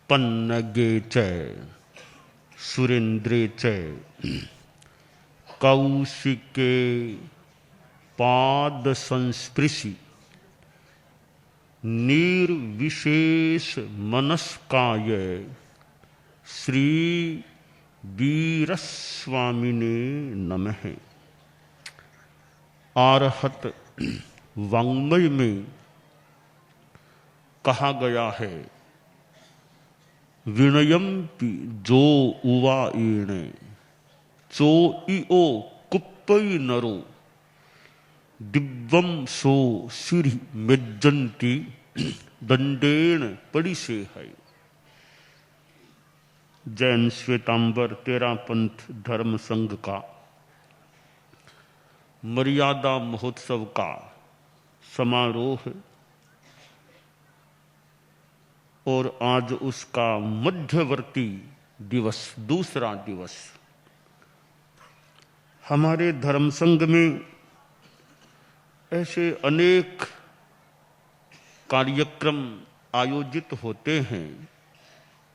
पन्नगे च सुरेन्द्रे च कौशिके पाद संस्पृशि निर्विशेष मनस्काय श्री वीरस्वामिने नमः। आरहत वाङ्मय में कहा गया है, विनयम्पि जो उवा ईणे चो इओ कुप्पई नरो दिव्यम सो सिरि मेज्जन्ति दंडेन पड़ी से है। जैन श्वेतांबर तेरा पंथ धर्म संघ का मर्यादा महोत्सव का समारोह और आज उसका मध्यवर्ती दिवस, दूसरा दिवस। हमारे धर्म संघ में ऐसे अनेक कार्यक्रम आयोजित होते हैं।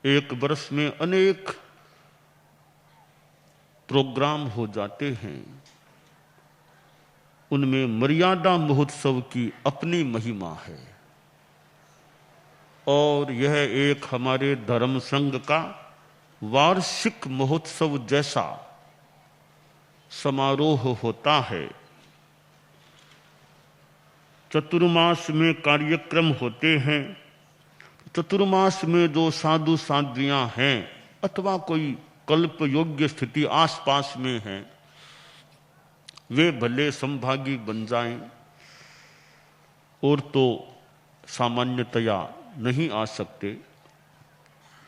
एक वर्ष में अनेक प्रोग्राम हो जाते हैं। उनमें मर्यादा महोत्सव की अपनी महिमा है और यह एक हमारे धर्म संघ का वार्षिक महोत्सव जैसा समारोह होता है। चतुर्मास में कार्यक्रम होते हैं। चतुर्मास में जो साधु साध्वियां हैं अथवा कोई कल्प योग्य स्थिति आसपास में है, वे भले संभागी बन जाएं और तो सामान्यतया नहीं आ सकते,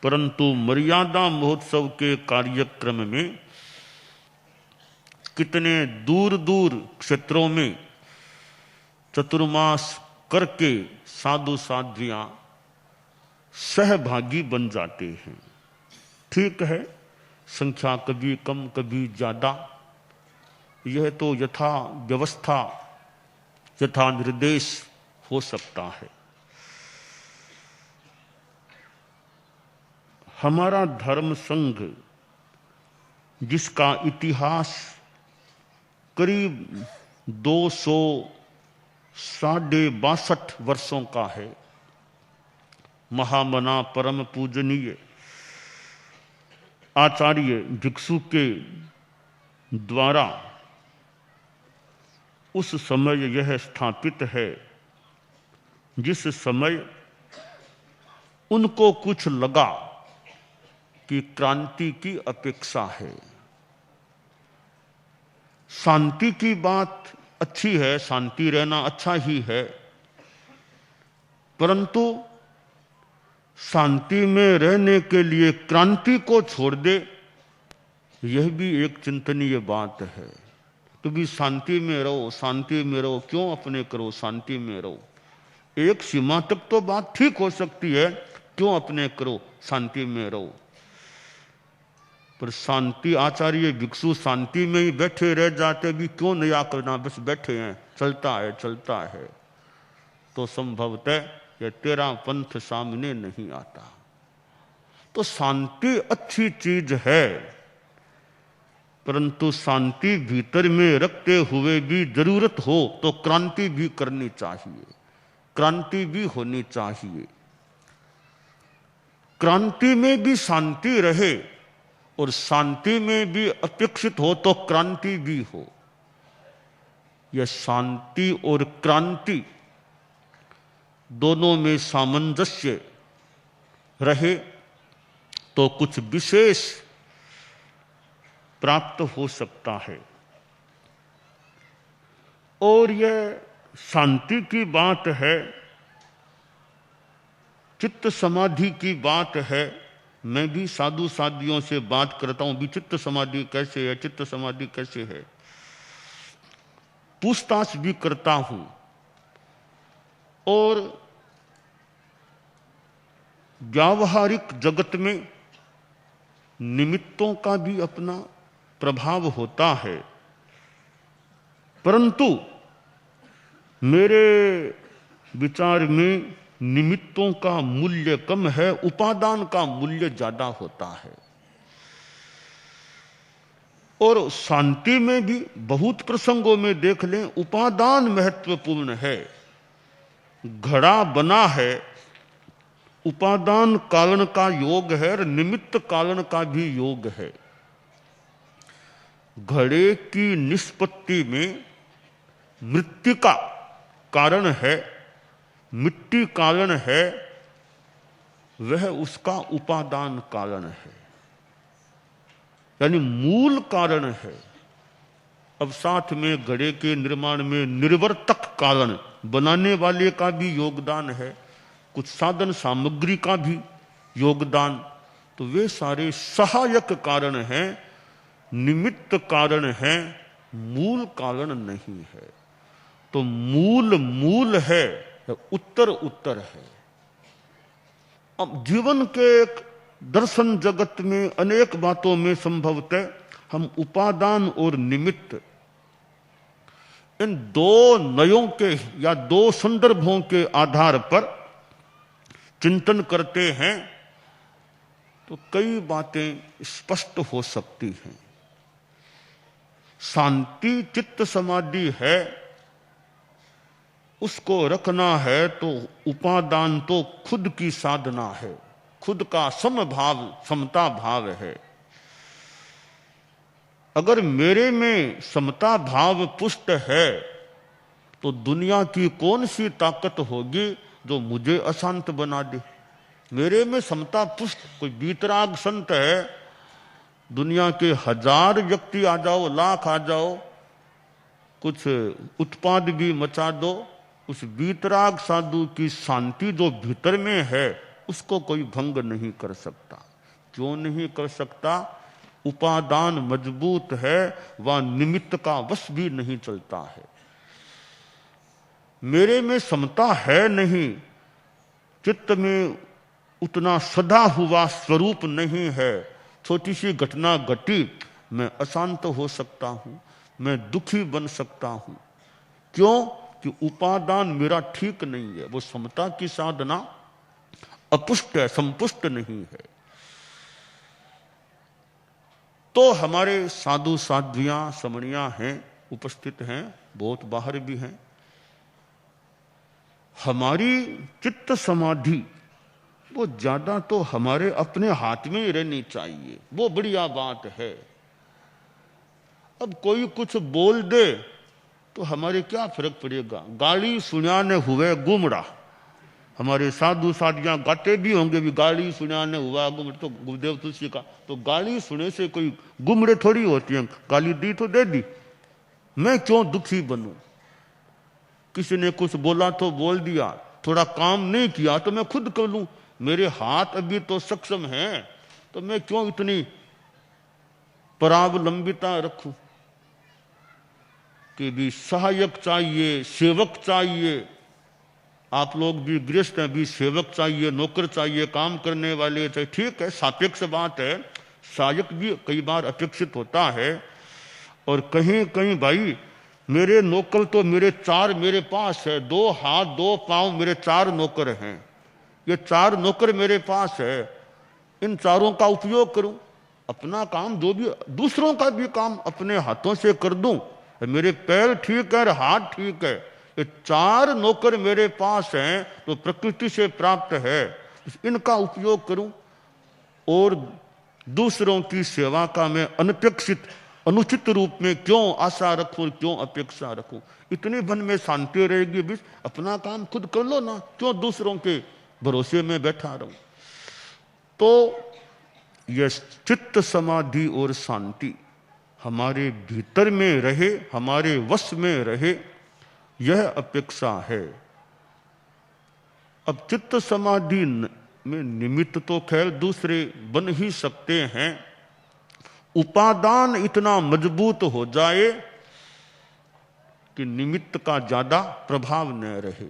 परंतु मर्यादा महोत्सव के कार्यक्रम में कितने दूर दूर क्षेत्रों में चतुर्मास करके साधु साध्वियां सहभागी बन जाते हैं। ठीक है, संख्या कभी कम कभी ज्यादा, यह तो यथा व्यवस्था यथा निर्देश हो सकता है। हमारा धर्म संघ, जिसका इतिहास करीब 262 वर्षों का है, महामना परम पूजनीय आचार्य भिक्षु के द्वारा उस समय यह स्थापित है जिस समय उनको कुछ लगा कि क्रांति की अपेक्षा है। शांति की बात अच्छी है, शांति रहना अच्छा ही है, परंतु शांति में रहने के लिए क्रांति को छोड़ दे, यह भी एक चिंतनीय बात है। तो भी शांति में रहो, शांति में रहो, क्यों अपने करो, शांति में रहो। एक सीमा तक तो बात ठीक हो सकती है, क्यों अपने करो, शांति में रहो। पर शांति, आचार्य भिक्षु शांति में ही बैठे रह जाते भी क्यों नया करना, बस बैठे हैं, चलता है, तो संभवतः यह तेरा पंथ सामने नहीं आता। तो शांति अच्छी चीज है, परंतु शांति भीतर में रखते हुए भी जरूरत हो तो क्रांति भी करनी चाहिए, क्रांति भी होनी चाहिए। क्रांति में भी शांति रहे और शांति में भी अपेक्षित हो तो क्रांति भी हो। यह शांति और क्रांति दोनों में सामंजस्य रहे तो कुछ विशेष प्राप्त हो सकता है। और यह शांति की बात है, चित्त समाधि की बात है। मैं भी साधु साध्वियों से बात करता हूं भी, चित्त समाधि कैसे है, चित्त समाधि कैसे है, पूछताछ भी करता हूं। और व्यावहारिक जगत में निमित्तों का भी अपना प्रभाव होता है, परंतु मेरे विचार में निमित्तों का मूल्य कम है, उपादान का मूल्य ज्यादा होता है। और शांति में भी बहुत प्रसंगों में देख लें, उपादान महत्वपूर्ण है। घड़ा बना है, उपादान कारण का योग है और निमित्त कारण का भी योग है। घड़े की निष्पत्ति में मृत्तिका कारण है, मिट्टी कारण है, वह उसका उपादान कारण है, यानी मूल कारण है। अब साथ में घड़े के निर्माण में निर्वर्तक कारण, बनाने वाले का भी योगदान है, कुछ साधन सामग्री का भी योगदान, तो वे सारे सहायक कारण हैं, निमित्त कारण हैं, मूल कारण नहीं है। तो मूल मूल है, उत्तर उत्तर है। अब जीवन के एक दर्शन जगत में अनेक बातों में संभवतः हम उपादान और निमित्त, इन दो नयों के या दो संदर्भों के आधार पर चिंतन करते हैं तो कई बातें स्पष्ट हो सकती हैं। शांति चित्त समाधि है, उसको रखना है तो उपादान तो खुद की साधना है, खुद का समभाव समता भाव है। अगर मेरे में समता भाव पुष्ट है तो दुनिया की कौन सी ताकत होगी जो मुझे अशांत बना दे। मेरे में समता पुष्ट, कोई बीतराग संत है, दुनिया के 1000 व्यक्ति आ जाओ, लाख आ जाओ, कुछ उत्पाद भी मचा दो, उस बीतराग साधु की शांति जो भीतर में है उसको कोई भंग नहीं कर सकता। क्यों नहीं कर सकता? उपादान मजबूत है, वह निमित्त का वश भी नहीं चलता है। मेरे में समता है नहीं, चित्त में उतना सदा हुआ स्वरूप नहीं है, छोटी सी घटना घटी मैं अशांत हो सकता हूं, मैं दुखी बन सकता हूं। क्यों? कि उपादान मेरा ठीक नहीं है, वो समता की साधना अपुष्ट है, संपुष्ट नहीं है। तो हमारे साधु साध्वियां समणियां हैं, उपस्थित हैं, बहुत बाहर भी हैं। हमारी चित्त समाधि वो ज्यादा तो हमारे अपने हाथ में ही रहनी चाहिए, वो बढ़िया बात है। अब कोई कुछ बोल दे तो हमारे क्या फर्क पड़ेगा? गाली सुनाने हुए गुमरा, हमारे साधु साधियां गाते भी होंगे भी गाली सुनाने हुआ गुमरा, तो गुरुदेव तुलसी का, तो गाली सुने से कोई गुमरे थोड़ी होती है, गाली दी तो दे दी, मैं क्यों दुखी बनूं? किसी ने कुछ बोला तो बोल दिया, थोड़ा काम नहीं किया तो मैं खुद कर लूं, मेरे हाथ अभी तो सक्षम हैं, तो मैं क्यों इतनी परावलंबिता रखूं? कि भी सहायक चाहिए, सेवक चाहिए। आप लोग भी गृहस्थ हैं, भी सेवक चाहिए, नौकर चाहिए, काम करने वाले चाहिए। ठीक है, सापेक्ष बात है, सहायक भी कई बार अपेक्षित होता है। और कहीं कहीं भाई मेरे नौकर तो मेरे 4 मेरे पास है, 2 हाथ 2 पांव मेरे 4 नौकर हैं, ये 4 नौकर मेरे पास है, इन चारों का उपयोग करूं, अपना काम जो भी, दूसरों का भी काम अपने हाथों से कर दूं। मेरे पैर ठीक है और हाथ ठीक है, ये 4 नौकर मेरे पास हैं तो प्रकृति से प्राप्त है, इनका उपयोग करूं। और दूसरों की सेवा का मैं अनपेक्षित अनुचित रूप में क्यों आशा रखूं, क्यों अपेक्षा रखूं? इतनी मन में शांति रहेगी भी, अपना काम खुद कर लो ना, क्यों दूसरों के भरोसे में बैठा रहूं? तो यह चित्त समाधि और शांति हमारे भीतर में रहे, हमारे वश में रहे, यह अपेक्षा है। अब चित्त समाधि में निमित्त तो खैर दूसरे बन ही सकते हैं, उपादान इतना मजबूत हो जाए कि निमित्त का ज्यादा प्रभाव न रहे।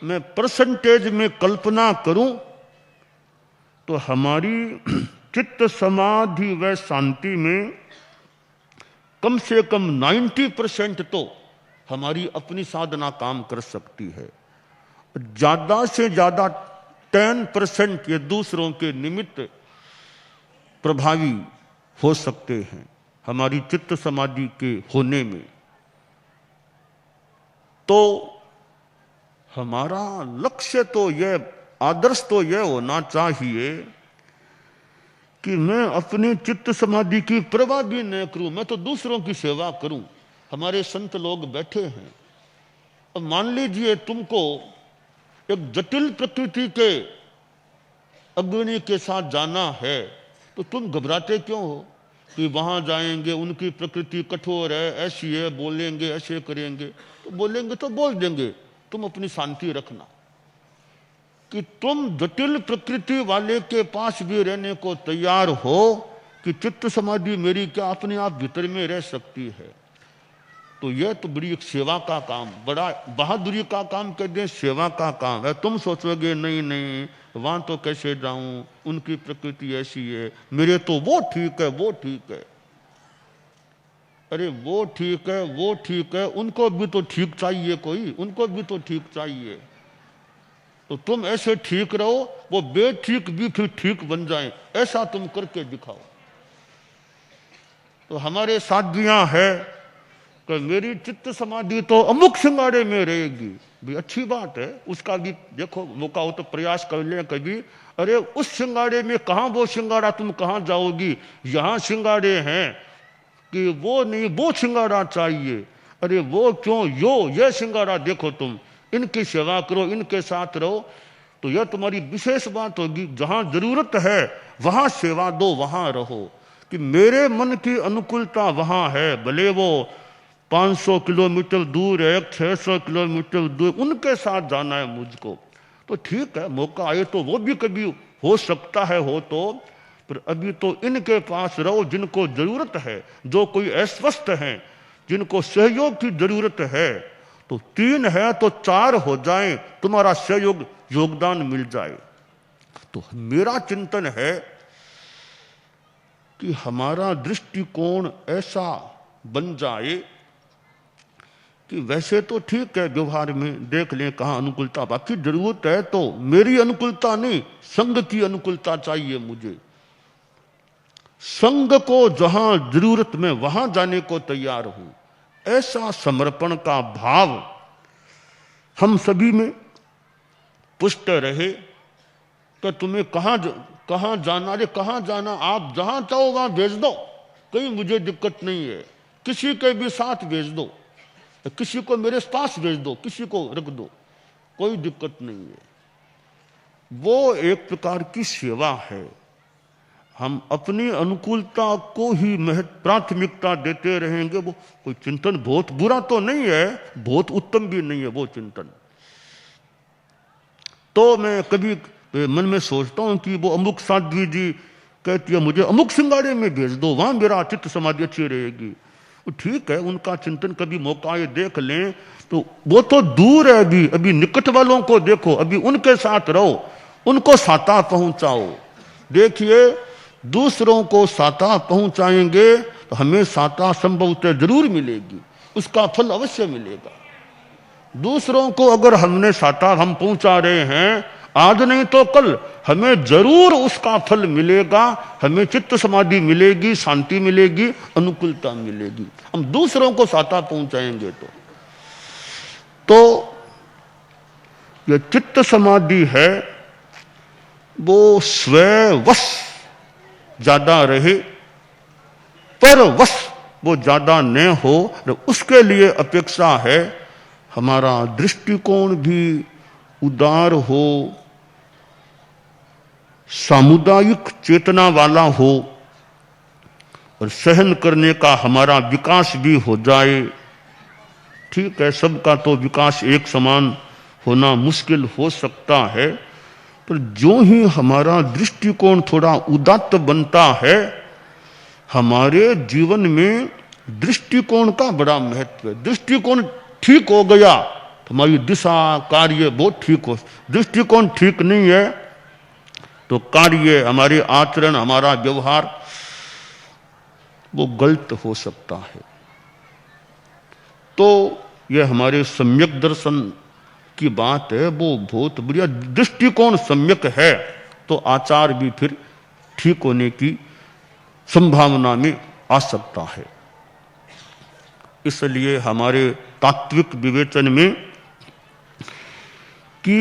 मैं परसेंटेज में कल्पना करूं तो हमारी चित्त समाधि व शांति में कम से कम 90% तो हमारी अपनी साधना काम कर सकती है। ज्यादा से ज्यादा 10% ये दूसरों के निमित्त प्रभावी हो सकते हैं हमारी चित्त समाधि के होने में। तो हमारा लक्ष्य तो यह, आदर्श तो यह होना चाहिए कि मैं अपनी चित्त समाधि की परवाह भी न करूं, मैं तो दूसरों की सेवा करूं। हमारे संत लोग बैठे हैं। अब मान लीजिए तुमको एक जटिल प्रकृति के अग्नि के साथ जाना है, तो तुम घबराते क्यों हो कि वहां जाएंगे, उनकी प्रकृति कठोर है, ऐसी है, बोलेंगे, ऐसे करेंगे। तो बोलेंगे तो बोल देंगे, तुम अपनी शांति रखना कि तुम जटिल प्रकृति वाले के पास भी रहने को तैयार हो कि चित्त समाधि मेरी क्या अपने आप भीतर में रह सकती है। तो यह तो बड़ी एक सेवा का काम, बड़ा बहादुरी का काम कह दें, सेवा का काम है। तुम सोचोगे नहीं नहीं वहां तो कैसे जाऊं, उनकी प्रकृति ऐसी है, मेरे तो वो ठीक है, वो ठीक है। अरे वो ठीक है, वो ठीक है, उनको भी तो ठीक चाहिए, कोई उनको भी तो ठीक चाहिए। तो तुम ऐसे ठीक रहो, वो बेठीक भी फिर ठीक बन जाए, ऐसा तुम करके दिखाओ। तो हमारे साथियां है कि मेरी चित्त समाधि तो अमुक सिंगाड़े में रहेगी, भी अच्छी बात है, उसका भी देखो मौका हो तो प्रयास कर ले कभी। अरे उस सिंगाड़े में कहां वो सिंगाड़ा, तुम कहां जाओगी, यहां सिंगाड़े हैं कि वो नहीं, वो सिंगाड़ा चाहिए। अरे वो क्यों, ये सिंगाड़ा देखो, तुम इनकी सेवा करो, इनके साथ रहो, तो यह तुम्हारी विशेष बात होगी। जहां जरूरत है वहां सेवा दो, वहां रहो कि मेरे मन की अनुकूलता वहां है, भले वो 500 किलोमीटर दूर है, 600 किलोमीटर दूर, उनके साथ जाना है मुझको, तो ठीक है, मौका आए तो वो भी कभी हो सकता है हो तो, पर अभी तो इनके पास रहो जिनको जरूरत है, जो कोई अस्वस्थ हैं, जिनको सहयोग की जरूरत है। तो 3 है तो 4 हो जाए, तुम्हारा सहयोग योगदान मिल जाए। तो मेरा चिंतन है कि हमारा दृष्टिकोण ऐसा बन जाए कि वैसे तो ठीक है, व्यवहार में देख लें कहाँ अनुकूलता, बाकी जरूरत है तो मेरी अनुकूलता नहीं, संघ की अनुकूलता चाहिए मुझे। संघ को जहां जरूरत में वहां जाने को तैयार हूं, ऐसा समर्पण का भाव हम सभी में पुष्ट रहे। तो तुम्हें कहां जाना, अरे कहां जाना, आप जहां चाहो वहां भेज दो, कोई मुझे दिक्कत नहीं है। किसी के भी साथ भेज दो, किसी को मेरे पास भेज दो, किसी को रख दो, कोई दिक्कत नहीं है। वो एक प्रकार की सेवा है। हम अपनी अनुकूलता को ही प्राथमिकता देते रहेंगे, वो कोई चिंतन बहुत बुरा तो नहीं है, बहुत उत्तम भी नहीं है वो चिंतन। तो मैं कभी मन में सोचता हूं कि वो अमुक साध्वी जी कहती है मुझे अमुक सिंगाड़े में भेज दो, वहां मेरा चित्त समाधि अच्छी रहेगी। ठीक है, उनका चिंतन कभी मौका आए देख लें। तो वो तो दूर है, अभी निकट वालों को देखो, अभी उनके साथ रहो, उनको साता पहुंचाओ। देखिए दूसरों को साता पहुंचाएंगे तो हमें साता संभवतः जरूर मिलेगी, उसका फल अवश्य मिलेगा। दूसरों को अगर हमने साता हम पहुंचा रहे हैं, आज नहीं तो कल हमें जरूर उसका फल मिलेगा, हमें चित्त समाधि मिलेगी, शांति मिलेगी, अनुकूलता मिलेगी। हम दूसरों को साता पहुंचाएंगे तो यह चित्त समाधि है वो स्ववश ज्यादा रहे, पर वश वो ज्यादा न हो। उसके लिए अपेक्षा है हमारा दृष्टिकोण भी उदार हो, सामुदायिक चेतना वाला हो, और सहन करने का हमारा विकास भी हो जाए। ठीक है, सबका तो विकास एक समान होना मुश्किल हो सकता है, पर जो ही हमारा दृष्टिकोण थोड़ा उदात्त बनता है, हमारे जीवन में दृष्टिकोण का बड़ा महत्व है। दृष्टिकोण ठीक हो गया तो हमारी दिशा कार्य बहुत ठीक हो। दृष्टिकोण ठीक नहीं है तो कार्य, हमारे आचरण, हमारा व्यवहार वो गलत हो सकता है। तो यह हमारे सम्यक दर्शन की बात है, वो बहुत बढ़िया दृष्टिकोण सम्यक है तो आचार भी फिर ठीक होने की संभावना में आ सकता है। इसलिए हमारे तात्विक विवेचन में कि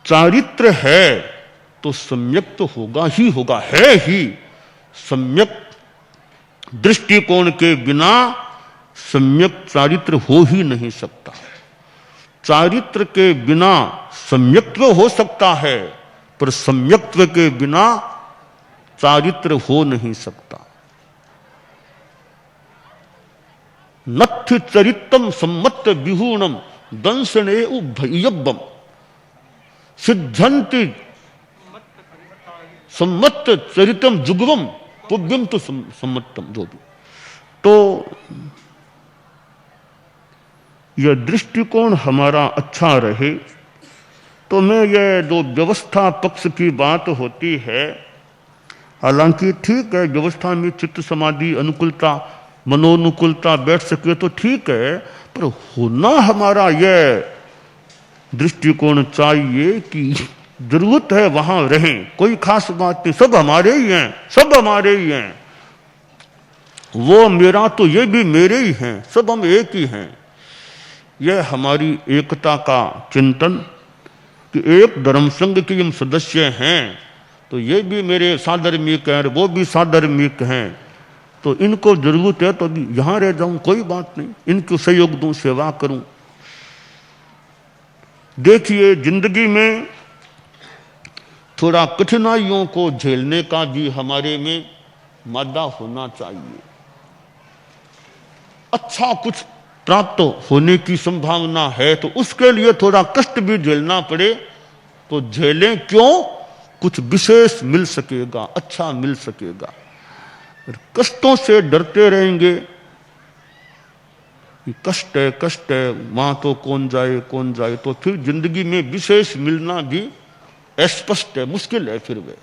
चारित्र है तो सम्यक तो होगा ही होगा, है ही। सम्यक दृष्टिकोण के बिना सम्यक चारित्र हो ही नहीं सकता। चारित्र के बिना सम्यक्त्व हो सकता है, पर सम्यक्त्व के बिना चारित्र हो नहीं सकता। नत्थ चरितम सम्मत विहूणम दंशने उभयब्बम सिद्धंति सम्मत चरितम जुगवम पुव्यम तो सम्मतम, जो भी। तो यह दृष्टिकोण हमारा अच्छा रहे तो मैं यह जो व्यवस्था पक्ष की बात होती है, हालांकि ठीक है व्यवस्था में चित्त समाधि अनुकूलता मनोनुकूलता बैठ सके तो ठीक है, पर होना हमारा यह दृष्टिकोण चाहिए कि जरूरत है वहां रहें, कोई खास बात नहीं, सब हमारे ही हैं, सब हमारे ही हैं, वो मेरा तो ये भी मेरे ही हैं, सब हम एक ही हैं। यह हमारी एकता का चिंतन कि एक धर्म संघ के हम सदस्य हैं तो ये भी मेरे साधर्मिक हैं, वो भी साधर्मिक हैं, तो इनको जरूरत है तो अभी यहां रह जाऊं, कोई बात नहीं, इनको सहयोग दूं, सेवा करूं। देखिए जिंदगी में थोड़ा कठिनाइयों को झेलने का भी हमारे में मादा होना चाहिए। अच्छा कुछ प्राप्त होने की संभावना है तो उसके लिए थोड़ा कष्ट भी झेलना पड़े तो झेलें, क्यों? कुछ विशेष मिल सकेगा, अच्छा मिल सकेगा। कष्टों से डरते रहेंगे, कष्ट है वहां तो कौन जाए, तो फिर जिंदगी में विशेष मिलना भी अस्पष्ट है, मुश्किल है फिर वे।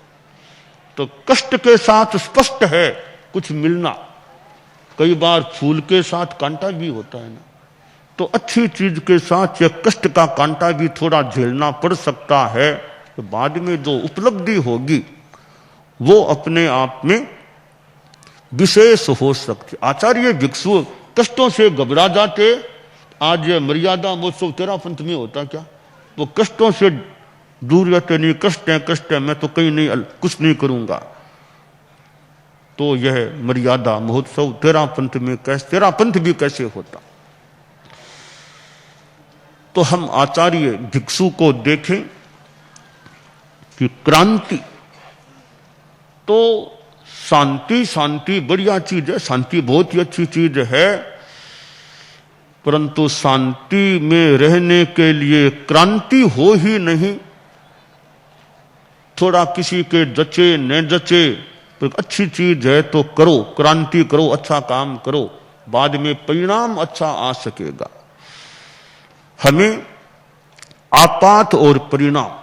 तो कष्ट के साथ स्पष्ट है कुछ मिलना। कई बार फूल के साथ कांटा भी होता है ना, तो अच्छी चीज के साथ यह कष्ट का कांटा भी थोड़ा झेलना पड़ सकता है, तो बाद में जो उपलब्धि होगी वो अपने आप में विशेष हो सकती। आचार्य भिक्षु कष्टों से घबरा जाते। आज मर्यादा महोत्सव तेरा पंथ में होता क्या? वो कष्टों से दूर रहते, नहीं कष्ट है मैं तो कहीं नहीं, कुछ नहीं करूंगा। तो यह मर्यादा महोत्सव तेरा पंथ में कैसे, तेरा पंथ भी कैसे होता? तो हम आचार्य भिक्षु को देखें कि क्रांति तो शांति बढ़िया चीज है, शांति बहुत ही अच्छी चीज है, परंतु शांति में रहने के लिए क्रांति हो ही नहीं। थोड़ा किसी के जचे न जचे, तो अच्छी चीज है तो करो, क्रांति करो, अच्छा काम करो, बाद में परिणाम अच्छा आ सकेगा। हमें आपात और परिणाम,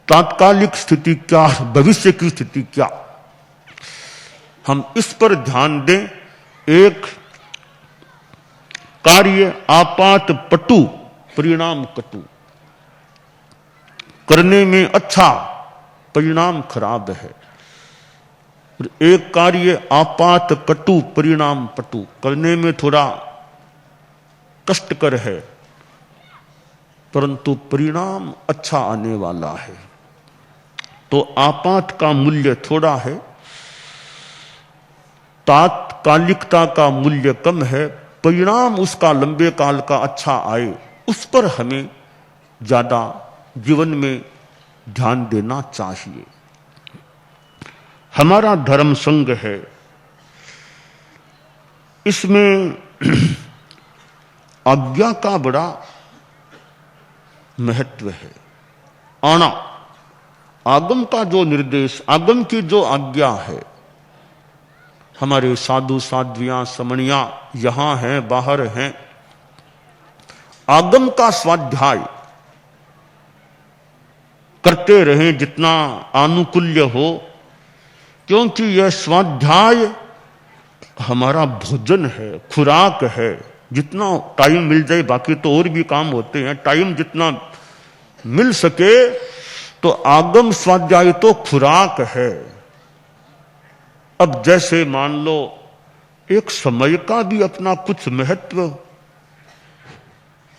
तात्कालिक स्थिति क्या, भविष्य की स्थिति क्या, हम इस पर ध्यान दें। एक कार्य आपात पटु, परिणाम कटु, करने में अच्छा, परिणाम खराब है। एक कार्य आपात कटु, परिणाम पटु, करने में थोड़ा कष्टकर है परंतु परिणाम अच्छा आने वाला है। तो आपात का मूल्य थोड़ा है, तात्कालिकता का मूल्य कम है, परिणाम उसका लंबे काल का अच्छा आए, उस पर हमें ज्यादा जीवन में ध्यान देना चाहिए। हमारा धर्म संघ है, इसमें आज्ञा का बड़ा महत्व है। आना, आगम का जो निर्देश, आगम की जो आज्ञा है, हमारे साधु साध्वियां समणियां यहां हैं बाहर हैं, आगम का स्वाध्याय करते रहें जितना आनुकूल्य हो, क्योंकि यह स्वाध्याय हमारा भोजन है, खुराक है। जितना टाइम मिल जाए, बाकी तो और भी काम होते हैं, टाइम जितना मिल सके तो आगम स्वाध्याय तो खुराक है। अब जैसे मान लो एक समय का भी अपना कुछ महत्व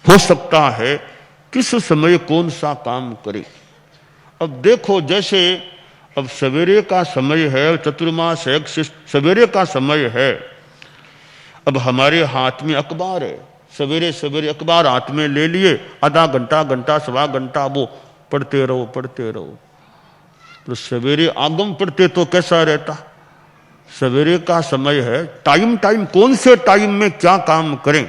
हो सकता है, किस समय कौन सा काम करे। अब देखो, जैसे अब सवेरे का समय है, चतुर्मास है, सवेरे का समय है। अब हमारे हाथ में अखबार है, सवेरे सवेरे अखबार हाथ में ले लिए, आधा घंटा, घंटा, सवा घंटा वो पढ़ते रहो पढ़ते रहो। तो सवेरे आगम पढ़ते तो कैसा रहता। सवेरे का समय है, टाइम कौन से टाइम में क्या काम करें।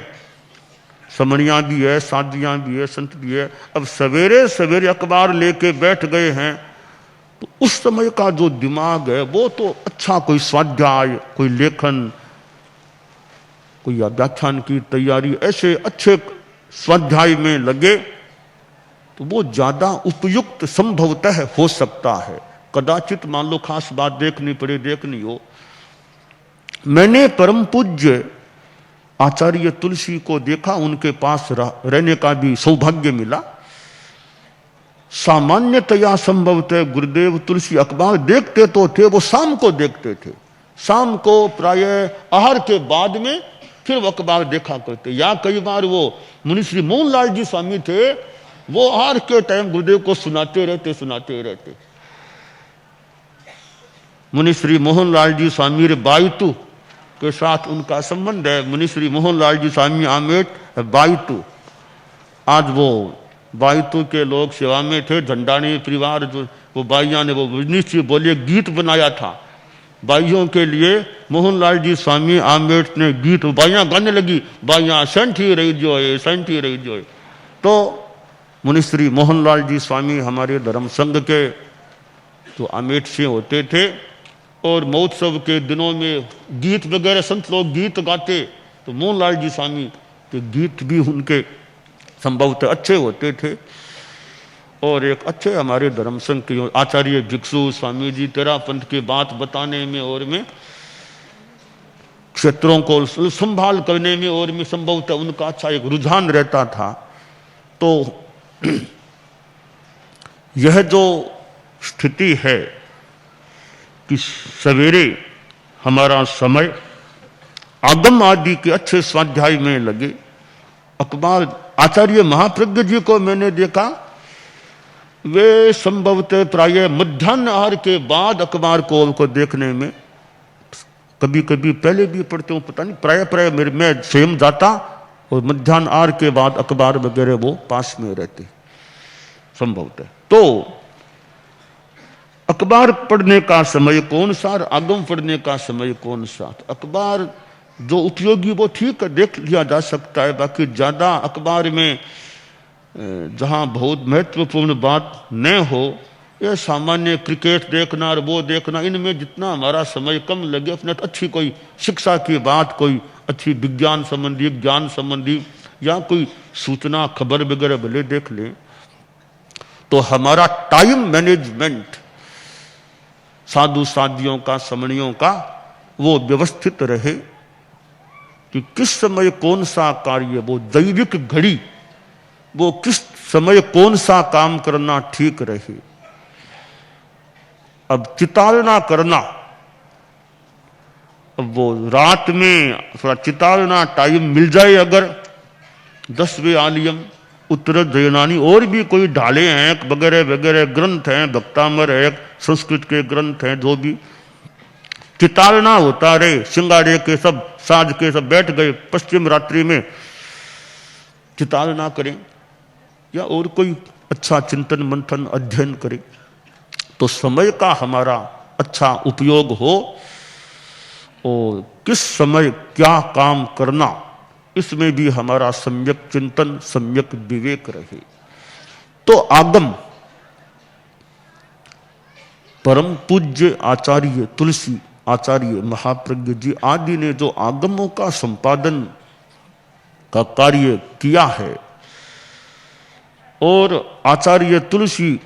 समणियां भी है, साधियां भी है, संत भी है। अब सवेरे सवेरे अखबार लेके बैठ गए हैं तो उस समय का जो दिमाग है वो तो अच्छा, कोई स्वाध्याय, कोई लेखन, कोई व्याख्यान की तैयारी, ऐसे अच्छे स्वाध्याय में लगे तो वो ज्यादा उपयुक्त संभवतः हो सकता है। कदाचित मान लो खास बात देखनी पड़े, देखनी हो। मैंने परम पूज्य आचार्य तुलसी को देखा, उनके पास रहने का भी सौभाग्य मिला। सामान्यतया संभवतः गुरुदेव तुलसी अखबार देखते तो थे, वो शाम को देखते थे, शाम को प्रायः आहार के बाद में फिर वो अखबार देखा करते। या कई बार वो मुनि श्री मोहनलाल जी स्वामी थे, वो आहार के टाइम गुरुदेव को सुनाते रहते। मुनि श्री मोहनलाल जी स्वामी रे बायतू के साथ उनका संबंध है। मुनि श्री मोहनलाल जी स्वामी आमेट बायतू। आज वो बायतू के लोग सेवा में थे, झंडानी परिवार, जो वो बाइया ने वो निश्चय बोलिए गीत बनाया था बाइयों के लिए। मोहनलाल जी स्वामी आमेट ने गीत, बाइया गाने लगी, बाइया संठी रही जो। तो मुनि श्री मोहनलाल जी स्वामी हमारे धर्म संघ के जो आमेट से होते थे, और महोत्सव के दिनों में गीत वगैरह संत लोग गीत गाते, तो मोहनलाल जी स्वामी के गीत भी उनके संभवतः अच्छे होते थे। और एक अच्छे हमारे धर्म संघ के आचार्य भिक्षु स्वामी जी तेरा पंथ की बात बताने में और में, क्षेत्रों को संभाल करने में और में संभवतः उनका अच्छा एक रुझान रहता था। तो यह जो स्थिति है कि सवेरे हमारा समय आगम आदि के अच्छे स्वाध्याय में लगे। अखबार आचार्य महाप्रज्ञ जी को मैंने देखा, वे संभवतः प्राय मध्याह्न आहार के बाद अखबार को देखने में, कभी कभी पहले भी पढ़ते हूँ पता नहीं, प्राय मैं स्वयं जाता और मध्याह्न आहार के बाद अखबार वगैरह वो पास में रहते संभवतः। तो अखबार पढ़ने का समय कौन सा, आगम पढ़ने का समय कौन सा। अखबार जो उपयोगी वो ठीक देख लिया जा सकता है, बाकी ज्यादा अखबार में जहां बहुत महत्वपूर्ण बात न हो, यह सामान्य क्रिकेट देखना और वो देखना, इनमें जितना हमारा समय कम लगे, अपने अच्छी कोई शिक्षा की बात, कोई अच्छी विज्ञान संबंधी, ज्ञान संबंधी या कोई सूचना खबर वगैरह भले देख लें, तो हमारा टाइम मैनेजमेंट साधु साधियों का, समणियों का, वो व्यवस्थित रहे कि किस समय कौन सा कार्य, वो दैविक घड़ी, वो किस समय कौन सा काम करना ठीक रहे। अब चितालना करना, अब वो रात में थोड़ा चितालना टाइम मिल जाए, अगर 10वें आलियम, उत्तर जयनानी, और भी कोई ढाले हैं वगैरह वगैरह ग्रंथ हैं, भक्तामर है, संस्कृत के ग्रंथ हैं, जो भी चितालना होता रहे। सिंगाड़े के सब, साज के सब बैठ गए, पश्चिम रात्रि में चितालना करें या और कोई अच्छा चिंतन मंथन अध्ययन करें, तो समय का हमारा अच्छा उपयोग हो। और किस समय क्या काम करना, इसमें भी हमारा सम्यक चिंतन, सम्यक विवेक रहे। तो आगम परम पूज्य आचार्य तुलसी, आचार्य महाप्रज्ञ जी आदि ने जो आगमों का संपादन का कार्य किया है, और आचार्य तुलसी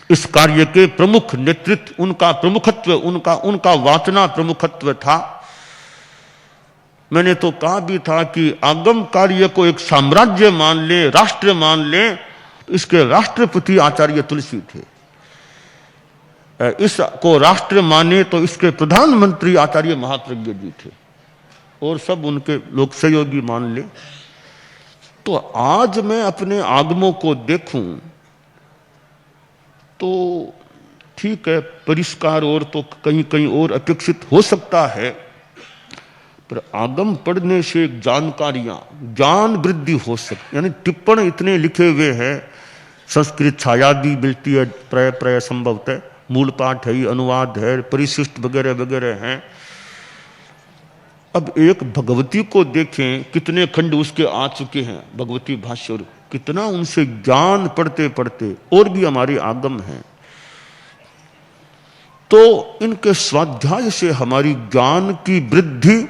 इस कार्य के प्रमुख नेतृत्व, उनका प्रमुखत्व, उनका वाचना प्रमुखत्व था। मैंने तो कहा भी था कि आगम कार्य को एक साम्राज्य मान ले, राष्ट्र मान ले, इसके राष्ट्रपति आचार्य तुलसी थे। इसको राष्ट्र माने तो इसके प्रधानमंत्री आचार्य महाप्रज्ञ जी थे, और सब उनके लोक सहयोगी मान ले। तो आज मैं अपने आगमों को देखूं तो ठीक है, परिष्कार और तो कहीं कहीं और अपेक्षित हो सकता है, पर आगम पढ़ने से जानकारियां, ज्ञान वृद्धि हो सकती, यानी टिप्पण इतने लिखे हुए हैं, संस्कृत छाया भी मिलती है प्राय प्राय संभवतः, मूल पाठ है, अनुवाद है, परिशिष्ट वगैरह वगैरह हैं। अब एक भगवती को देखें, कितने खंड उसके आ चुके हैं, भगवती भाष्य, और कितना उनसे ज्ञान पढ़ते पढ़ते, और भी हमारे आगम हैं। तो इनके स्वाध्याय से हमारी ज्ञान की वृद्धि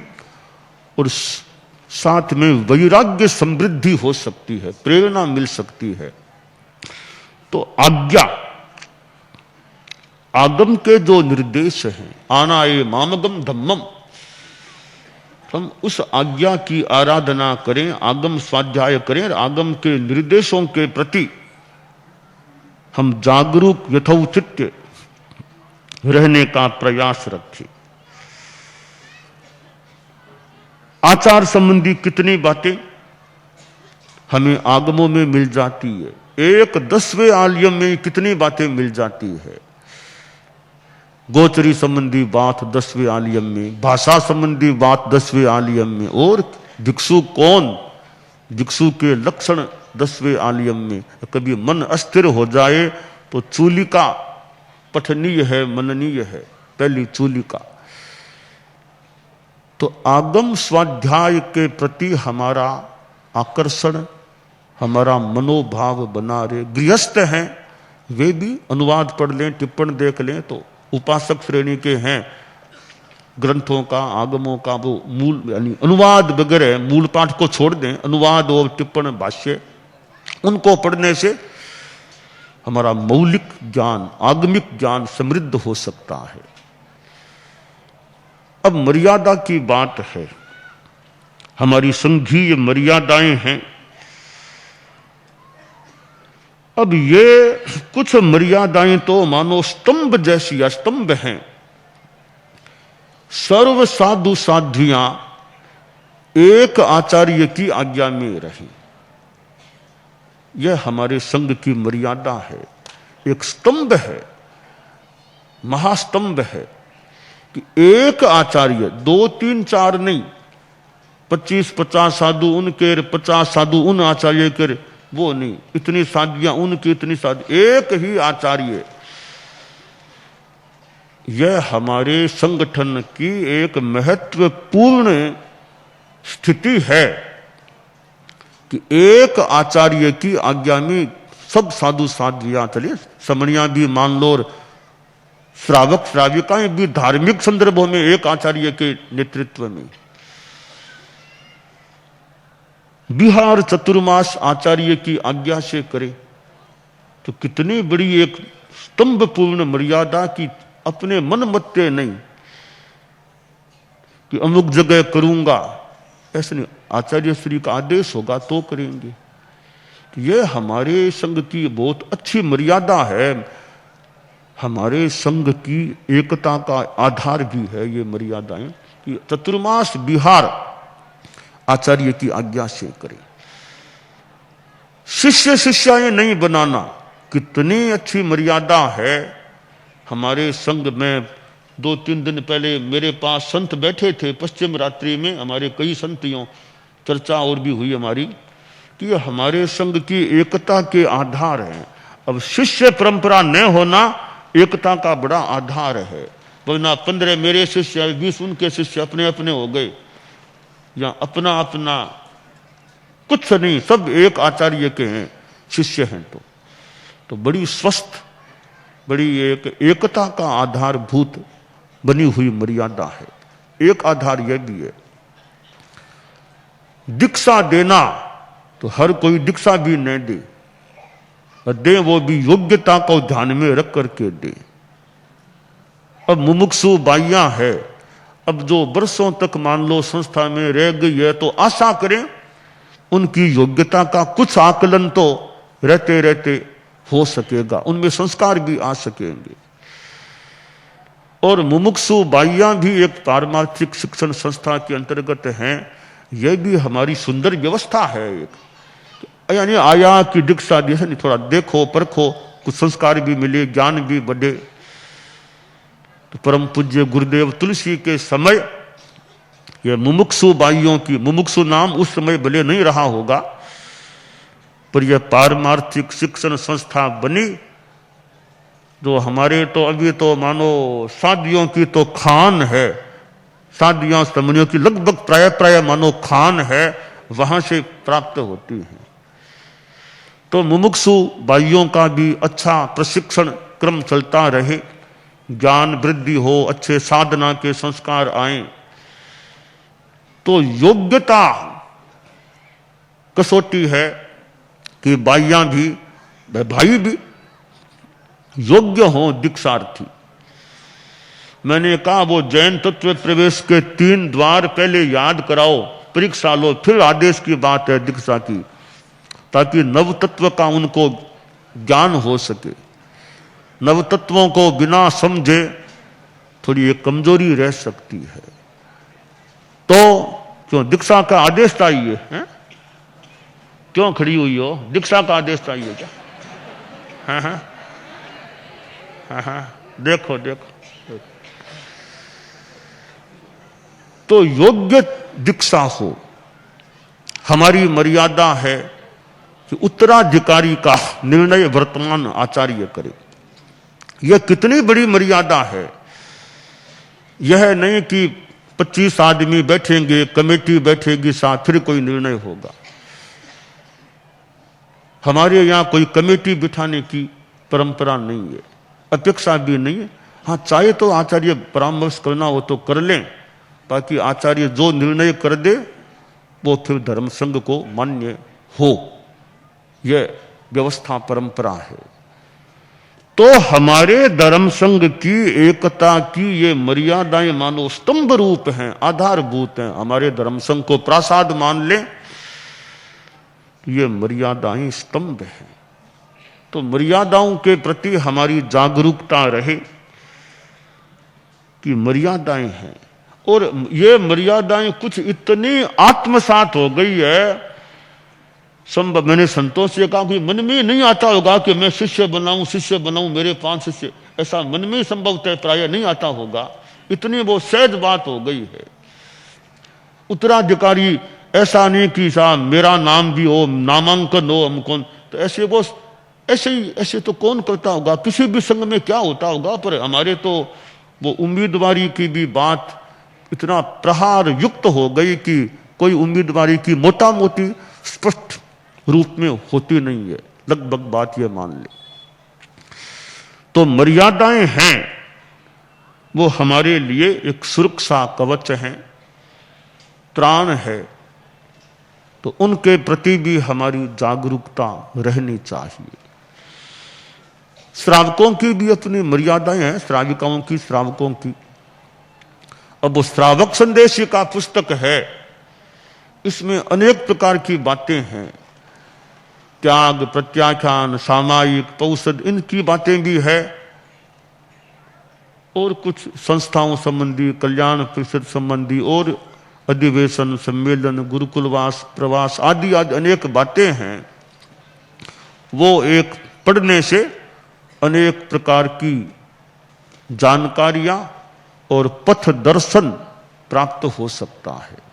और साथ में वैराग्य समृद्धि हो सकती है, प्रेरणा मिल सकती है। तो आज्ञा, आगम के जो निर्देश हैं, आनाए मामगम धम्मम, हम उस आज्ञा की आराधना करें, आगम स्वाध्याय करें, और आगम के निर्देशों के प्रति हम जागरूक यथोचित रहने का प्रयास रखें। आचार संबंधी कितनी बातें हमें आगमों में मिल जाती है, एक 10वें आलियम में कितनी बातें मिल जाती है। गोचरी संबंधी बात 10वें आलियम में, भाषा संबंधी बात 10वें आलियम में, और भिक्षु कौन, भिक्षु के लक्षण 10वें आलियम में। कभी मन अस्थिर हो जाए तो चूलिका पठनीय है, मननीय है, पहली चूलिका। तो आगम स्वाध्याय के प्रति हमारा आकर्षण, हमारा मनोभाव बना रहे। गृहस्थ हैं वे भी अनुवाद पढ़ लें, टिप्पण देख लें, तो उपासक श्रेणी के हैं ग्रंथों का, आगमों का वो मूल यानी अनुवाद वगैरह, मूल पाठ को छोड़ दें, अनुवाद और टिप्पण भाष्य, उनको पढ़ने से हमारा मौलिक ज्ञान, आगमिक ज्ञान समृद्ध हो सकता है। अब मर्यादा की बात है, हमारी संघीय मर्यादाएं हैं। अब ये कुछ मर्यादाएं तो मानो स्तंभ जैसी स्तंभ हैं। सर्व साधु साध्वियां एक आचार्य की आज्ञा में रही, यह हमारे संघ की मर्यादा है। एक स्तंभ है, महास्तंभ है कि एक आचार्य, 2 3 4 नहीं, 25-50 साधु उनके, 50 साधु उन आचार्य के, वो नहीं, इतनी साधियां उनकी, इतनी साधी, एक ही आचार्य। यह हमारे संगठन की एक महत्वपूर्ण स्थिति है कि एक आचार्य की आज्ञा में सब साधु साध्वियां चले, समणियां भी मान लो, और श्रावक श्राविकाएं भी धार्मिक संदर्भों में एक आचार्य के नेतृत्व में। विहार चतुर्मास आचार्य की आज्ञा से करे तो कितनी बड़ी एक स्तंभपूर्ण मर्यादा की, अपने मन मत्ते नहीं कि अमुक जगह करूंगा, ऐसे नहीं, आचार्य श्री का आदेश होगा तो करेंगे। तो यह हमारे संघ की बहुत अच्छी मर्यादा है, हमारे संघ की एकता का आधार भी है ये मर्यादाएं कि चतुर्मास विहार आचार्य की आज्ञा से करें। शिष्य शिष्याएं नहीं बनाना, कितनी अच्छी मर्यादा है। हमारे संघ में 2-3 दिन पहले मेरे पास संत बैठे थे, पश्चिम रात्रि में हमारे कई संतियों, चर्चा और भी हुई हमारी कि हमारे संघ की एकता के आधार हैं। अब शिष्य परंपरा न होना एकता का बड़ा आधार है, वरना 15 मेरे शिष्य, 20 उनके शिष्य अपने अपने हो गए, या अपना अपना कुछ नहीं, सब एक आचार्य के हैं, शिष्य हैं। तो बड़ी स्वस्थ, बड़ी एक एकता का आधारभूत बनी हुई मर्यादा है। एक आधार यह भी है, दीक्षा देना तो हर कोई दीक्षा भी न दे, दे वो भी योग्यता को ध्यान में रख करके दे। अब मुमुक्षु बाइयां है, अब जो वर्षों तक मान लो संस्था में रह गई है, तो आशा करें उनकी योग्यता का कुछ आकलन तो रहते रहते हो सकेगा, उनमें संस्कार भी आ सकेंगे। और मुमुक्षु बाइयां भी एक पारमार्थिक शिक्षण संस्था के अंतर्गत हैं। यह भी हमारी सुंदर व्यवस्था है एक, यानी आया कि दीक्षा जैसे नहीं, थोड़ा देखो परखो, कुछ संस्कार भी मिले, ज्ञान भी बढ़े। तो परम पूज्य गुरुदेव तुलसी के समय ये मुमुक्षु बाइयों की, मुमुक्षु नाम उस समय भले नहीं रहा होगा, पर यह पारमार्थिक शिक्षण संस्था बनी, जो हमारे तो अभी तो मानो शादियों की तो खान है, शादियां समनियों की लगभग प्राय प्राय मानो खान है, वहां से प्राप्त होती है। तो मुमुक्षु भाइयों का भी अच्छा प्रशिक्षण क्रम चलता रहे, ज्ञान वृद्धि हो, अच्छे साधना के संस्कार आए, तो योग्यता कसौटी है कि बाइयां भी भाई भी योग्य हो दीक्षार्थी। मैंने कहा वो जैन तत्व प्रवेश के 3 द्वार पहले याद कराओ, परीक्षा लो, फिर आदेश की बात है दीक्षा की, ताकि नव तत्व का उनको ज्ञान हो सके। नव तत्वों को बिना समझे थोड़ी एक कमजोरी रह सकती है। तो क्यों दीक्षा का आदेश चाहिए है? क्यों खड़ी हुई हो? दीक्षा का आदेश चाहिए क्या? हाँ हाँ हाँ हाँ, देखो देखो। तो योग्य दीक्षा हो। हमारी मर्यादा है कि उत्तराधिकारी का निर्णय वर्तमान आचार्य करे। यह कितनी बड़ी मर्यादा है। यह नहीं कि 25 आदमी बैठेंगे, कमेटी बैठेगी, साथ फिर कोई निर्णय होगा। हमारे यहां कोई कमेटी बिठाने की परंपरा नहीं है, अपेक्षा भी नहीं है। हाँ, चाहे तो आचार्य परामर्श करना हो तो कर लें, बाकी आचार्य जो निर्णय कर दे वो फिर धर्म संघ को मान्य हो, यह व्यवस्था परंपरा है। तो हमारे धर्म संघ की एकता की ये मर्यादाएं मानो स्तंभ रूप हैं, आधारभूत हैं। हमारे धर्म संघ को प्रासाद मान ले, ये मर्यादाएं स्तंभ हैं। तो मर्यादाओं के प्रति हमारी जागरूकता रहे कि मर्यादाएं हैं, और ये मर्यादाएं कुछ इतनी आत्मसात हो गई है। संभव, मैंने संतोष से कहा कि मन में नहीं आता होगा कि मैं शिष्य बनाऊं, मेरे 5 शिष्य, ऐसा मन में संभवतः प्राय नहीं आता होगा। इतनी वो सहज बात हो गई है। उत्तराधिकारी ऐसा नहीं कि साहब मेरा नाम भी हो, नामांकन हो, हम कौन, तो ऐसे तो कौन करता होगा, किसी भी संघ में क्या होता होगा। पर हमारे तो वो उम्मीदवारी की भी बात इतना प्रहार युक्त हो गई कि कोई उम्मीदवारी की मोटा मोटी स्पष्ट रूप में होती नहीं है, लगभग बात यह मान ले। तो मर्यादाएं हैं, वो हमारे लिए एक सुरक्षा कवच है, त्राण है। तो उनके प्रति भी हमारी जागरूकता रहनी चाहिए। श्रावकों की भी अपनी मर्यादाएं हैं, श्राविकाओं की, श्रावकों की। अब वो श्रावक संदेश का पुस्तक है, इसमें अनेक प्रकार की बातें हैं, त्याग, प्रत्याख्यान, सामायिक, पौषध, इनकी बातें भी है, और कुछ संस्थाओं संबंधी, कल्याण परिषद संबंधी, और अधिवेशन, सम्मेलन, गुरुकुलवास, प्रवास आदि आदि अनेक बातें हैं। वो एक पढ़ने से अनेक प्रकार की जानकारियां और पथ दर्शन प्राप्त हो सकता है।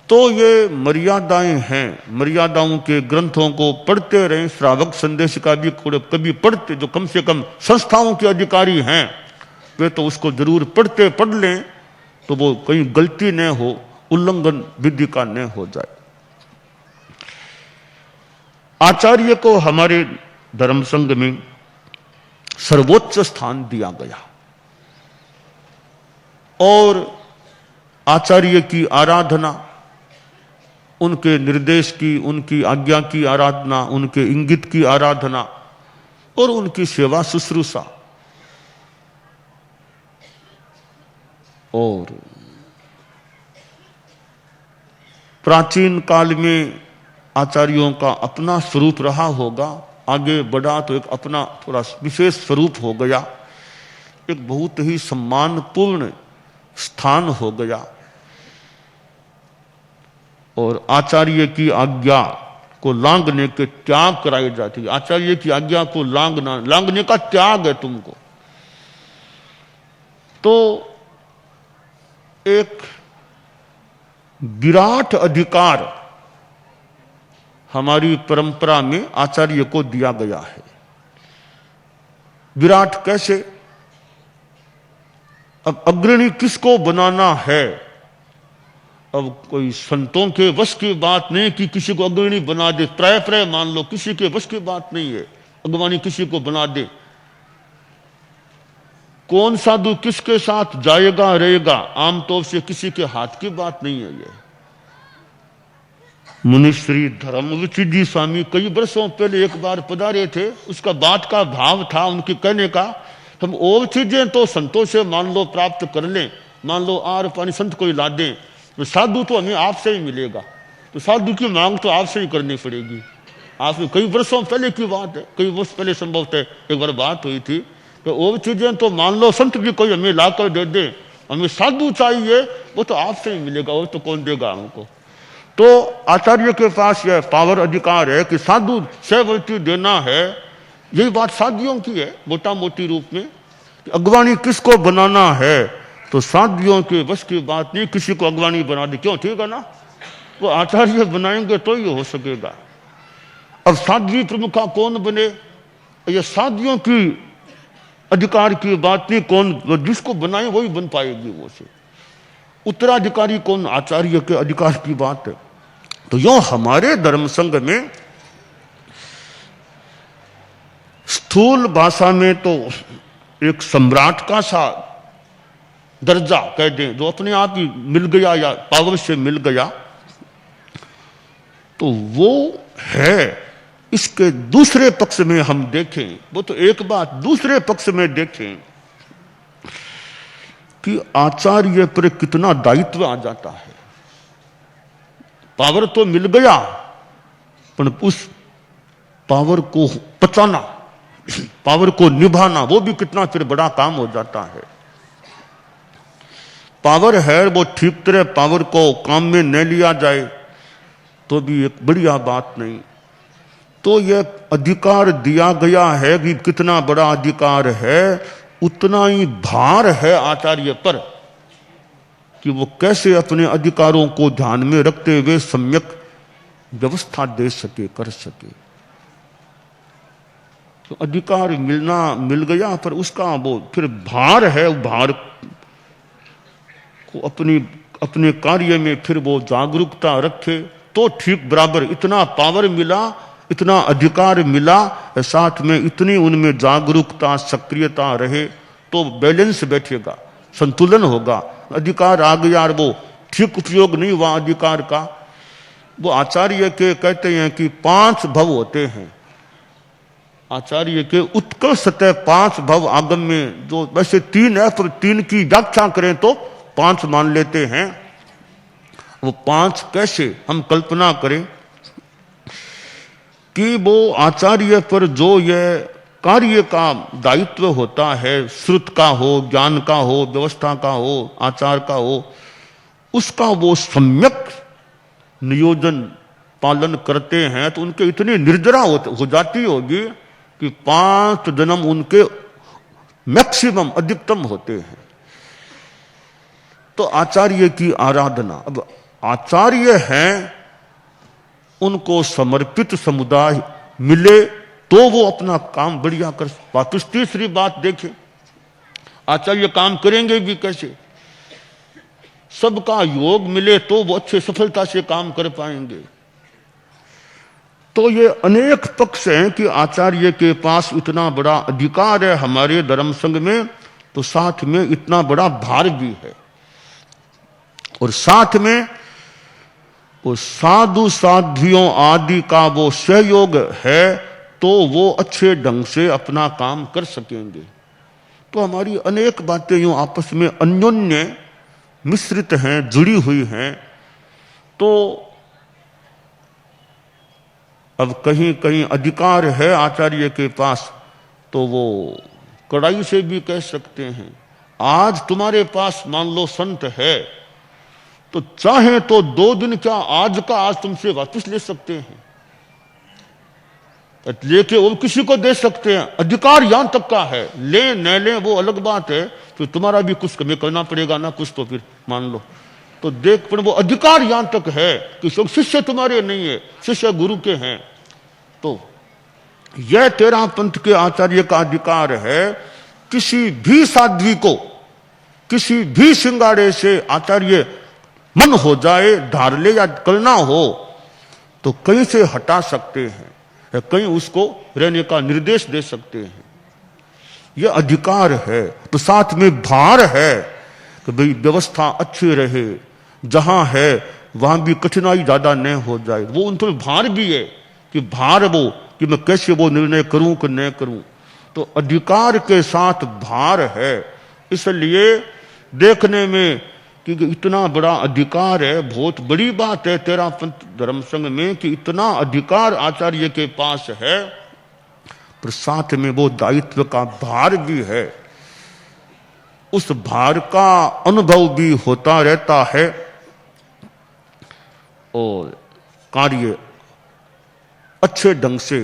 तो ये मर्यादाएं हैं, मर्यादाओं के ग्रंथों को पढ़ते रहें। श्रावक संदेश का भी कभी पढ़ते, जो कम से कम संस्थाओं के अधिकारी हैं वे तो उसको जरूर पढ़ लें, तो वो कहीं गलती न हो, उल्लंघन विधि का न हो जाए। आचार्य को हमारे धर्म संघ में सर्वोच्च स्थान दिया गया, और आचार्य की आराधना उनके निर्देश की, उनकी आज्ञा की आराधना, उनके इंगित की आराधना और उनकी सेवा शुश्रूषा। और प्राचीन काल में आचार्यों का अपना स्वरूप रहा होगा, आगे बढ़ा तो एक अपना थोड़ा विशेष स्वरूप हो गया, एक बहुत ही सम्मानपूर्ण स्थान हो गया। और आचार्य की आज्ञा को लांघने के त्याग कराई जाती है। आचार्य की आज्ञा को लांघने का त्याग है तुमको। तो एक विराट अधिकार हमारी परंपरा में आचार्य को दिया गया है। विराट कैसे? अब अग्रणी किसको बनाना है? अब कोई संतों के वश की बात नहीं कि किसी को अग्रणी बना दे। प्राय मान लो किसी के वश की बात नहीं है अग्रणी किसी को बना दे। कौन साधु किसके साथ जाएगा रहेगा, आमतौर से किसी के हाथ की बात नहीं है। ये मुनिश्री धर्मविचित जी स्वामी कई वर्षों पहले एक बार पधारे थे। उसका बात का भाव था उनके कहने का, हम और चीजें तो संतों से मान लो प्राप्त कर लें, मान लो आर पानी संत कोई ला दें, तो साधु तो हमें आपसे ही मिलेगा। तो साधु की मांग तो आपसे ही करनी पड़ेगी। आपने कई वर्षों पहले की बात है, कई वर्ष पहले संभवतः एक बार बात हुई थी। तो और चीजें तो मान लो संत भी कोई हमें लाकर दे दे, हमें साधु चाहिए वो तो आपसे ही मिलेगा, और तो कौन देगा हमको। तो आचार्य के पास यह पावर अधिकार है कि साधु सेवृत्ति देना है। यही बात साधियों की है मोटा मोटी रूप में। अगवानी किसको बनाना है तो साधियों के बस की बात नहीं, किसी को अगवानी बना दे। क्यों? ठीक है ना, वो आचार्य बनाएंगे तो ही हो सकेगा। अब साध्वी प्रमुखा कौन बने, ये साधियों की अधिकार की बात नहीं, कौन जिसको बनाए वही बन पाएगी वो से। उत्तराधिकारी कौन, आचार्य के अधिकार की बात है। तो यो हमारे धर्म संघ में स्थूल भाषा में तो एक सम्राट का सा दर्जा कह दें, जो अपने आप ही मिल गया या पावर से मिल गया, तो वो है। इसके दूसरे पक्ष में हम देखें, वो तो एक बात, दूसरे पक्ष में देखें कि आचार्य पर कितना दायित्व आ जाता है। पावर तो मिल गया, पर उस पावर को पचाना, पावर को निभाना, वो भी कितना फिर बड़ा काम हो जाता है। पावर है, वो ठीक तरह पावर को काम में न लिया जाए तो भी एक बढ़िया बात नहीं। तो यह अधिकार दिया गया है कि कितना बड़ा अधिकार है, उतना ही भार है आचार्य पर कि वो कैसे अपने अधिकारों को ध्यान में रखते हुए सम्यक व्यवस्था दे सके, कर सके। तो अधिकार मिल गया, पर उसका वो फिर भार है, भार को अपने कार्य में फिर वो जागरूकता रखे तो ठीक बराबर। इतना पावर मिला, इतना अधिकार मिला, साथ में इतनी उनमें जागरूकता सक्रियता रहे तो बैलेंस बैठेगा, संतुलन होगा। अधिकार आ गया और वो ठीक उपयोग नहीं हुआ अधिकार का। वो आचार्य के कहते हैं कि 5 भव होते हैं। आचार्य के उत्कर्षतः 5 भव आगम में, जो वैसे 3 है पर 3 की व्याख्या करें तो 5 मान लेते हैं। वो 5 कैसे हम कल्पना करें कि वो आचार्य पर जो यह कार्य का दायित्व होता है, श्रुत का हो, ज्ञान का हो, व्यवस्था का हो, आचार का हो, उसका वो सम्यक नियोजन पालन करते हैं तो उनके इतनी निर्जरा हो जाती होगी कि 5 जन्म उनके मैक्सिमम अधिकतम होते हैं। तो आचार्य की आराधना, अब आचार्य हैं, उनको समर्पित समुदाय मिले तो वो अपना काम बढ़िया कर। वापस तीसरी बात देखें, आचार्य काम करेंगे भी कैसे? सबका योग मिले तो वो अच्छे सफलता से काम कर पाएंगे। तो ये अनेक पक्ष हैं कि आचार्य के पास इतना बड़ा अधिकार है हमारे धर्म संघ में, तो साथ में इतना बड़ा भार भी है। और साथ में वो साधु साध्वियों आदि का वो सहयोग है तो वो अच्छे ढंग से अपना काम कर सकेंगे। तो हमारी अनेक बातें यूं आपस में अन्योन्य मिश्रित हैं, जुड़ी हुई हैं। तो अब कहीं कहीं अधिकार है आचार्य के पास तो वो कड़ाई से भी कह सकते हैं। आज तुम्हारे पास मान लो संत है तो चाहे तो 2 दिन क्या आज का आज तुमसे वापस ले सकते हैं, लेके वो किसी को दे सकते हैं। अधिकार यहां तक का है, ले न ले वो अलग बात है, तो तुम्हारा भी कुछ कमी करना पड़ेगा ना कुछ, तो फिर मान लो तो देख, पर वो अधिकार यहां तक है कि सब शिष्य तुम्हारे नहीं है, शिष्य गुरु के हैं। तो यह तेरा पंथ के आचार्य का अधिकार है। किसी भी साध्वी को किसी भी सिंगाड़े से आचार्य मन हो जाए, धार ले या करना हो तो कहीं से हटा सकते हैं, कहीं उसको रहने का निर्देश दे सकते हैं। यह अधिकार है। तो साथ में भार है कि भाई व्यवस्था अच्छी रहे, जहां है वहां भी कठिनाई ज्यादा न हो जाए। वो उन पर भार भी है कि भार वो कि मैं कैसे वो निर्णय करूं कि न करूं। तो अधिकार के साथ भार है। इसलिए देखने में कि इतना बड़ा अधिकार है, बहुत बड़ी बात है तेरा पंथ धर्म संघ में कि इतना अधिकार आचार्य के पास है, पर साथ में वो दायित्व का भार भी है। उस भार का अनुभव भी होता रहता है और कार्य अच्छे ढंग से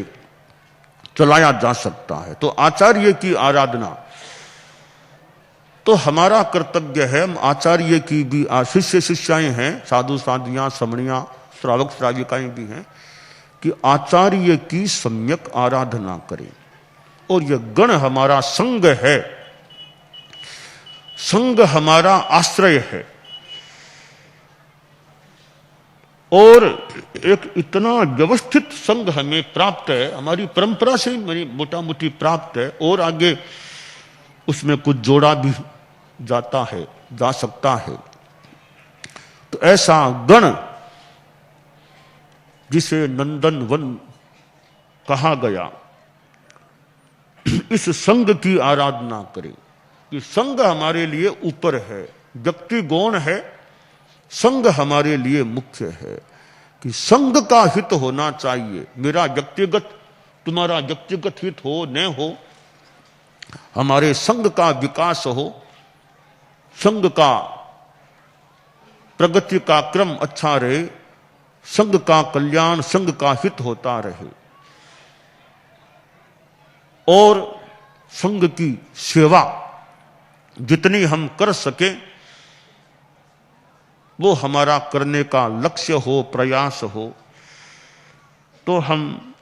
चलाया जा सकता है। तो आचार्य की आराधना तो हमारा कर्तव्य है। हम आचार्य की भी शिष्य शिष्याएं हैं, साधु साध्वियां समणियां श्रावक श्राविकाएं भी हैं, कि आचार्य की सम्यक आराधना करें। और यह गण हमारा संग है, संग हमारा आश्रय है। और एक इतना व्यवस्थित संघ हमें प्राप्त है, हमारी परंपरा से ही मोटा मोटी प्राप्त है, और आगे उसमें कुछ जोड़ा भी जाता है, जा सकता है। तो ऐसा गण जिसे नंदन वन कहा गया, इस संघ की आराधना करें कि संघ हमारे लिए ऊपर है, व्यक्ति गौण है, संघ हमारे लिए मुख्य है। कि संघ का हित होना चाहिए, मेरा व्यक्तिगत तुम्हारा व्यक्तिगत हित हो न हो, हमारे संघ का विकास हो, संघ का प्रगति का क्रम अच्छा रहे, संघ का कल्याण संघ का हित होता रहे, और संघ की सेवा जितनी हम कर सके वो हमारा करने का लक्ष्य हो, प्रयास हो। तो हम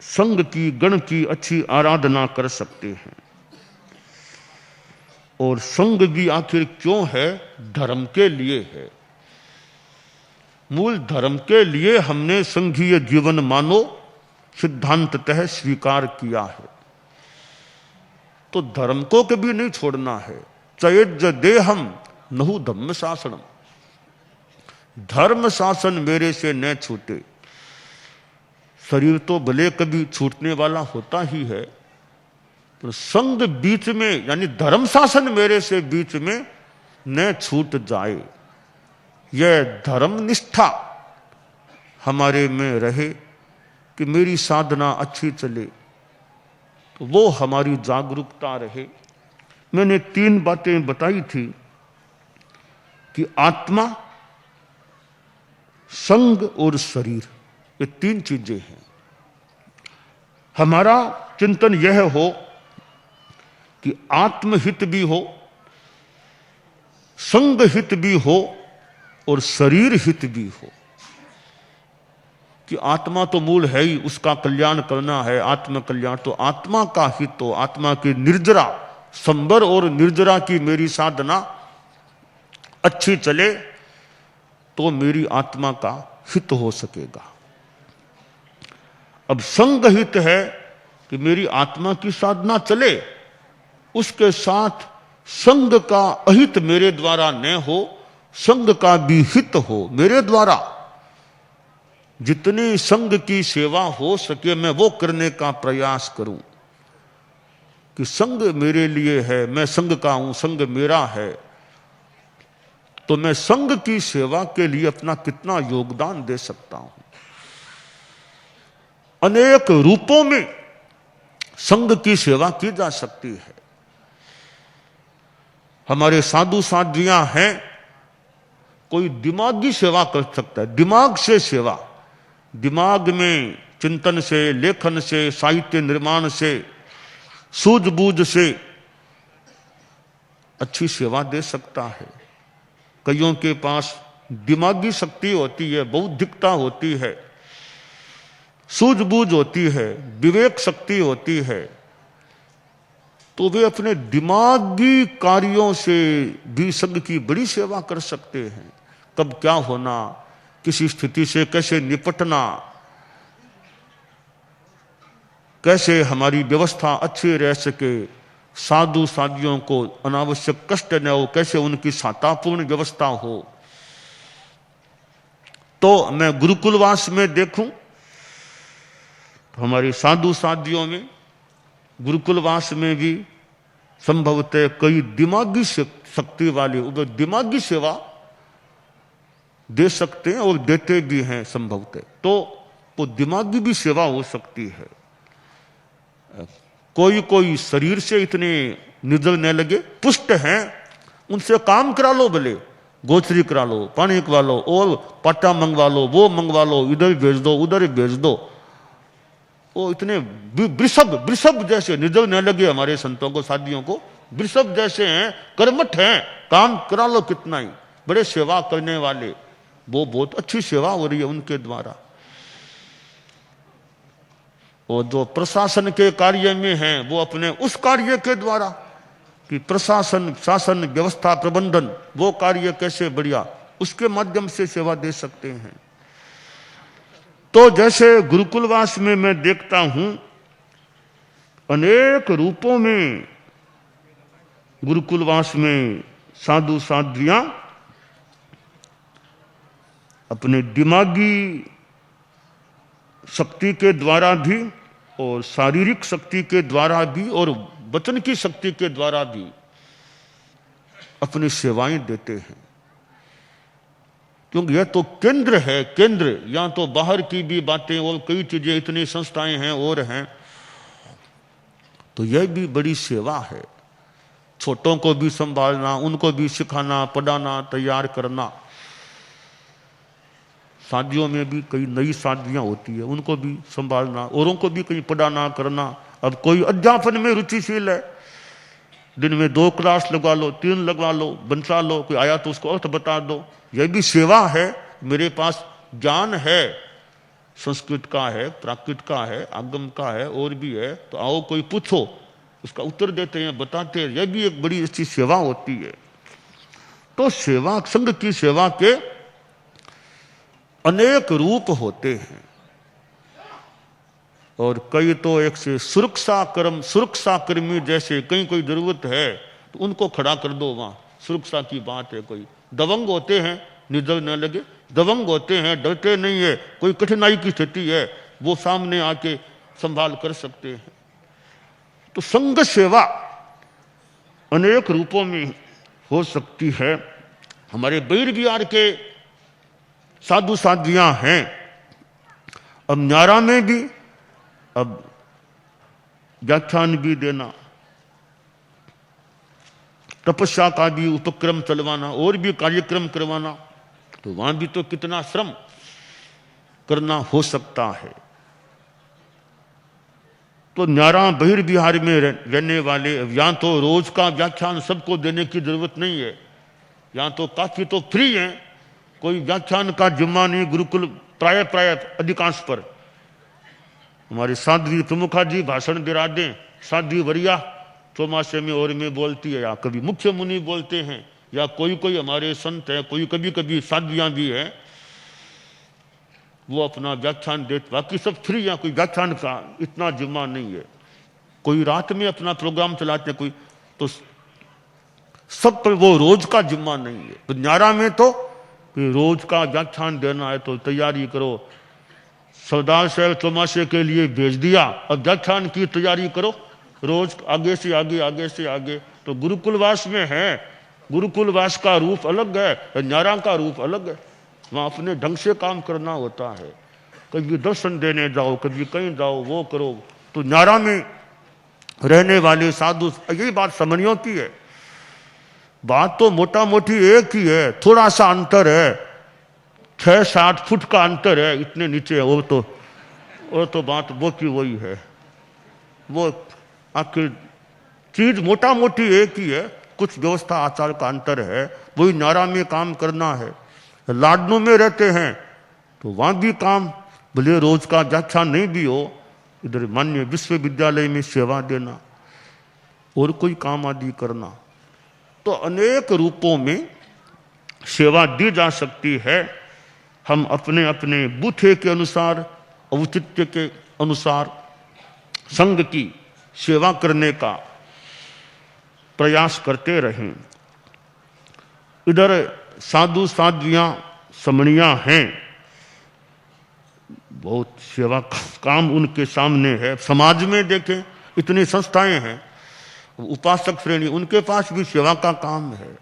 संघ की गण की अच्छी आराधना कर सकते हैं। और संघ भी आखिर क्यों है? धर्म के लिए है। मूल धर्म के लिए हमने संघीय जीवन मानो सिद्धांततः स्वीकार किया है। तो धर्म को कभी नहीं छोड़ना है। चयज देहम नहु धम्म शासनम, धर्म शासन मेरे से न छूटे। शरीर तो भले कभी छूटने वाला होता ही है, तो संग बीच में यानी धर्म शासन मेरे से बीच में न छूट जाए, यह धर्म निष्ठा हमारे में रहे कि मेरी साधना अच्छी चले, तो वो हमारी जागरूकता रहे। मैंने 3 बातें बताई थी कि आत्मा, संग और शरीर, ये 3 चीजें हैं। हमारा चिंतन यह हो कि आत्महित भी हो, संग हित भी हो और शरीर हित भी हो। कि आत्मा तो मूल है ही, उसका कल्याण करना है, आत्म कल्याण। तो आत्मा का हित हो, आत्मा की निर्जरा, संबर और निर्जरा की मेरी साधना अच्छी चले तो मेरी आत्मा का हित हो सकेगा। अब संग हित है कि मेरी आत्मा की साधना चले, उसके साथ संग का अहित मेरे द्वारा न हो, संग का भी हित हो मेरे द्वारा। जितनी संघ की सेवा हो सके मैं वो करने का प्रयास करूं कि संघ मेरे लिए है, मैं संघ का हूं, संघ मेरा है, तो मैं संघ की सेवा के लिए अपना कितना योगदान दे सकता हूं। अनेक रूपों में संघ की सेवा की जा सकती है। हमारे साधु साध्वियां हैं, कोई दिमागी सेवा कर सकता है, दिमाग से सेवा, दिमाग में चिंतन से, लेखन से, साहित्य निर्माण से, सूझबूझ से अच्छी सेवा दे सकता है। कईयों के पास दिमागी शक्ति होती है, बौद्धिकता होती है, सूझबूझ होती है, विवेक शक्ति होती है, तो वे अपने दिमागी कार्यों से भी संघ की बड़ी सेवा कर सकते हैं। कब क्या होना, किसी स्थिति से कैसे निपटना, कैसे हमारी व्यवस्था अच्छी रह सके, साधु साधियों को अनावश्यक कष्ट न हो, कैसे उनकी सातापूर्ण व्यवस्था हो। तो मैं गुरुकुलवास में देखूं, हमारे साधु साधियों में गुरुकुलवास में भी संभवतः कई दिमागी शक्ति वाले उधर दिमागी सेवा दे सकते हैं और देते भी हैं संभवतः, तो वो दिमागी भी सेवा हो सकती है। कोई कोई शरीर से इतने निर्जल न लगे, पुष्ट हैं, उनसे काम करा लो, भले गोचरी करा लो, पानी करा लो, और पट्टा मंगवा लो, वो मंगवा लो, इधर भेज दो, उधर भेज दो, वो इतने वृषभ जैसे निर्जल न लगे हमारे संतों को, साधियों को, वृषभ जैसे हैं, कर्मठ हैं, काम करा लो कितना ही, बड़े सेवा करने वाले, वो बहुत अच्छी सेवा हो रही है उनके द्वारा। और जो प्रशासन के कार्य में हैं, वो अपने उस कार्य के द्वारा कि प्रशासन, शासन, व्यवस्था, प्रबंधन, वो कार्य कैसे बढ़िया, उसके माध्यम से सेवा दे सकते हैं। तो जैसे गुरुकुलवास में मैं देखता हूं, अनेक रूपों में गुरुकुलवास में साधु साध्वियां अपने दिमागी शक्ति के द्वारा भी और शारीरिक शक्ति के द्वारा भी और वचन की शक्ति के द्वारा भी अपनी सेवाएं देते हैं। क्योंकि यह तो केंद्र है, केंद्र, यहां तो बाहर की भी बातें और कई चीजें, इतनी संस्थाएं हैं और हैं, तो यह भी बड़ी सेवा है। छोटों को भी संभालना, उनको भी सिखाना, पढ़ाना, तैयार करना। साधियों में भी कई नई साधियां होती है, उनको भी संभालना, औरों को भी कहीं पढ़ाना करना। अब कोई अध्यापन में रुचिशील है, दिन में 2 क्लास लगवा लो, 3 लगवा लो, बंचा लो, कोई आया तो उसको अर्थ बता दो, यह भी सेवा है। मेरे पास ज्ञान है, संस्कृत का है, प्राकृत का है, आगम का है, और भी है, तो आओ कोई पूछो, उसका उत्तर देते हैं, बताते हैं, यह भी एक बड़ी अच्छी सेवा होती है। तो सेवा, संघ की सेवा के अनेक रूप होते हैं, और कई तो एक से सुरक्षा कर्मी जैसे, कहीं कोई जरूरत है तो उनको खड़ा कर दो, वहां सुरक्षा की बात है। कोई दबंग होते हैं, निर्जल न लगे, दबंग होते हैं, डरते नहीं है, कोई कठिनाई की स्थिति है, वो सामने आके संभाल कर सकते हैं। तो संघ सेवा अनेक रूपों में हो सकती है। हमारे बैर बिहार के साधु साध्वियां हैं, अब न्यारा में भी अब व्याख्यान भी देना, तपस्या का भी उपक्रम चलवाना, और भी कार्यक्रम करवाना, तो वहां भी तो कितना श्रम करना हो सकता है। तो न्यारा बहिर बिहार में रहने वाले, यहां तो रोज का व्याख्यान सबको देने की जरूरत नहीं है, यहां तो काफी तो फ्री है, कोई व्याख्यान का जिम्मा नहीं गुरुकुल प्राय अधिकांश पर। हमारे साध्वी प्रमुखा जी भाषण दिला दें, साध्वी वरिया चौमासे में और में बोलती है, या कभी मुख्य मुनि बोलते हैं, या कोई कोई हमारे संत है, कोई कभी कभी साध्वियां भी है, वो अपना व्याख्यान देते, बाकी सब फ्री है, कोई व्याख्यान का इतना जिम्मा नहीं है। कोई रात में अपना प्रोग्राम चलाते कोई, तो सब पर वो रोज का जिम्मा नहीं है। तो न्यारा में तो रोज का व्याख्यान देना है तो तैयारी करो, सरदार साहब चौमासे के लिए भेज दिया, अब व्याख्यान की तैयारी करो, रोज आगे से आगे, आगे से आगे। तो गुरुकुलवास में है, गुरुकुलवास का रूप अलग है, न्यारा का रूप अलग है। वहां अपने ढंग से काम करना होता है। कभी दर्शन देने जाओ, कभी कहीं जाओ, वो करो। तो न्यारा में रहने वाले साधु, यही बात समनियों की है। बात तो मोटा मोटी एक ही है, थोड़ा सा अंतर है, 6-7 फुट का अंतर है, इतने नीचे है। वो तो बात वो की वही है। वो आखिर चीज मोटा मोटी एक ही है, कुछ व्यवस्था आचार का अंतर है। वही न्यारा में काम करना है। लाडनों में रहते हैं तो वहां भी काम, भले रोज का व्याख्यान नहीं भी हो, इधर मान्य विश्वविद्यालय में सेवा देना और कोई काम आदि करना। तो अनेक रूपों में सेवा दी जा सकती है। हम अपने अपने बूथे के अनुसार, औचित्य के अनुसार संघ की सेवा करने का प्रयास करते रहें। इधर साधु साध्वियां समणियां हैं, बहुत सेवा काम उनके सामने है। समाज में देखें इतनी संस्थाएं हैं, उपासक श्रेणी, उनके पास भी सेवा का काम है।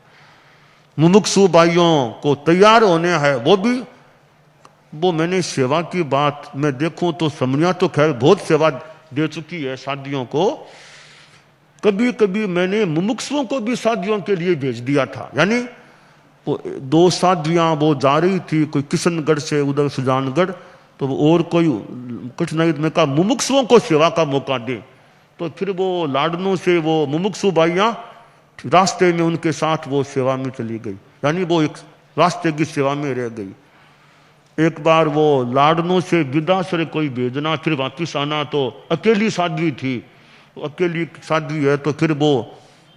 मुमुक्षु भाइयों को तैयार होने है, वो मैंने सेवा की बात मैं देखूं तो समनिया तो खैर बहुत सेवा दे चुकी है शादियों को। कभी कभी मैंने मुमुक्षुओं को भी शादियों के लिए भेज दिया था। यानी वो 2 साध्वियां वो जा रही थी, कोई किशनगढ़ से उधर सुजानगढ़, तो और कोई कठिनाई में कहा मुमुक्षुओं को सेवा का मौका दे। तो फिर वो लाडनों से वो मुमुक्षु भाइयां रास्ते में उनके साथ वो सेवा में चली गई, यानी वो एक रास्ते की सेवा में रह गई। एक बार वो लाडनों से विदा से कोई भेजना फिर वापिस आना, तो अकेली साध्वी थी, अकेली साध्वी है, तो फिर वो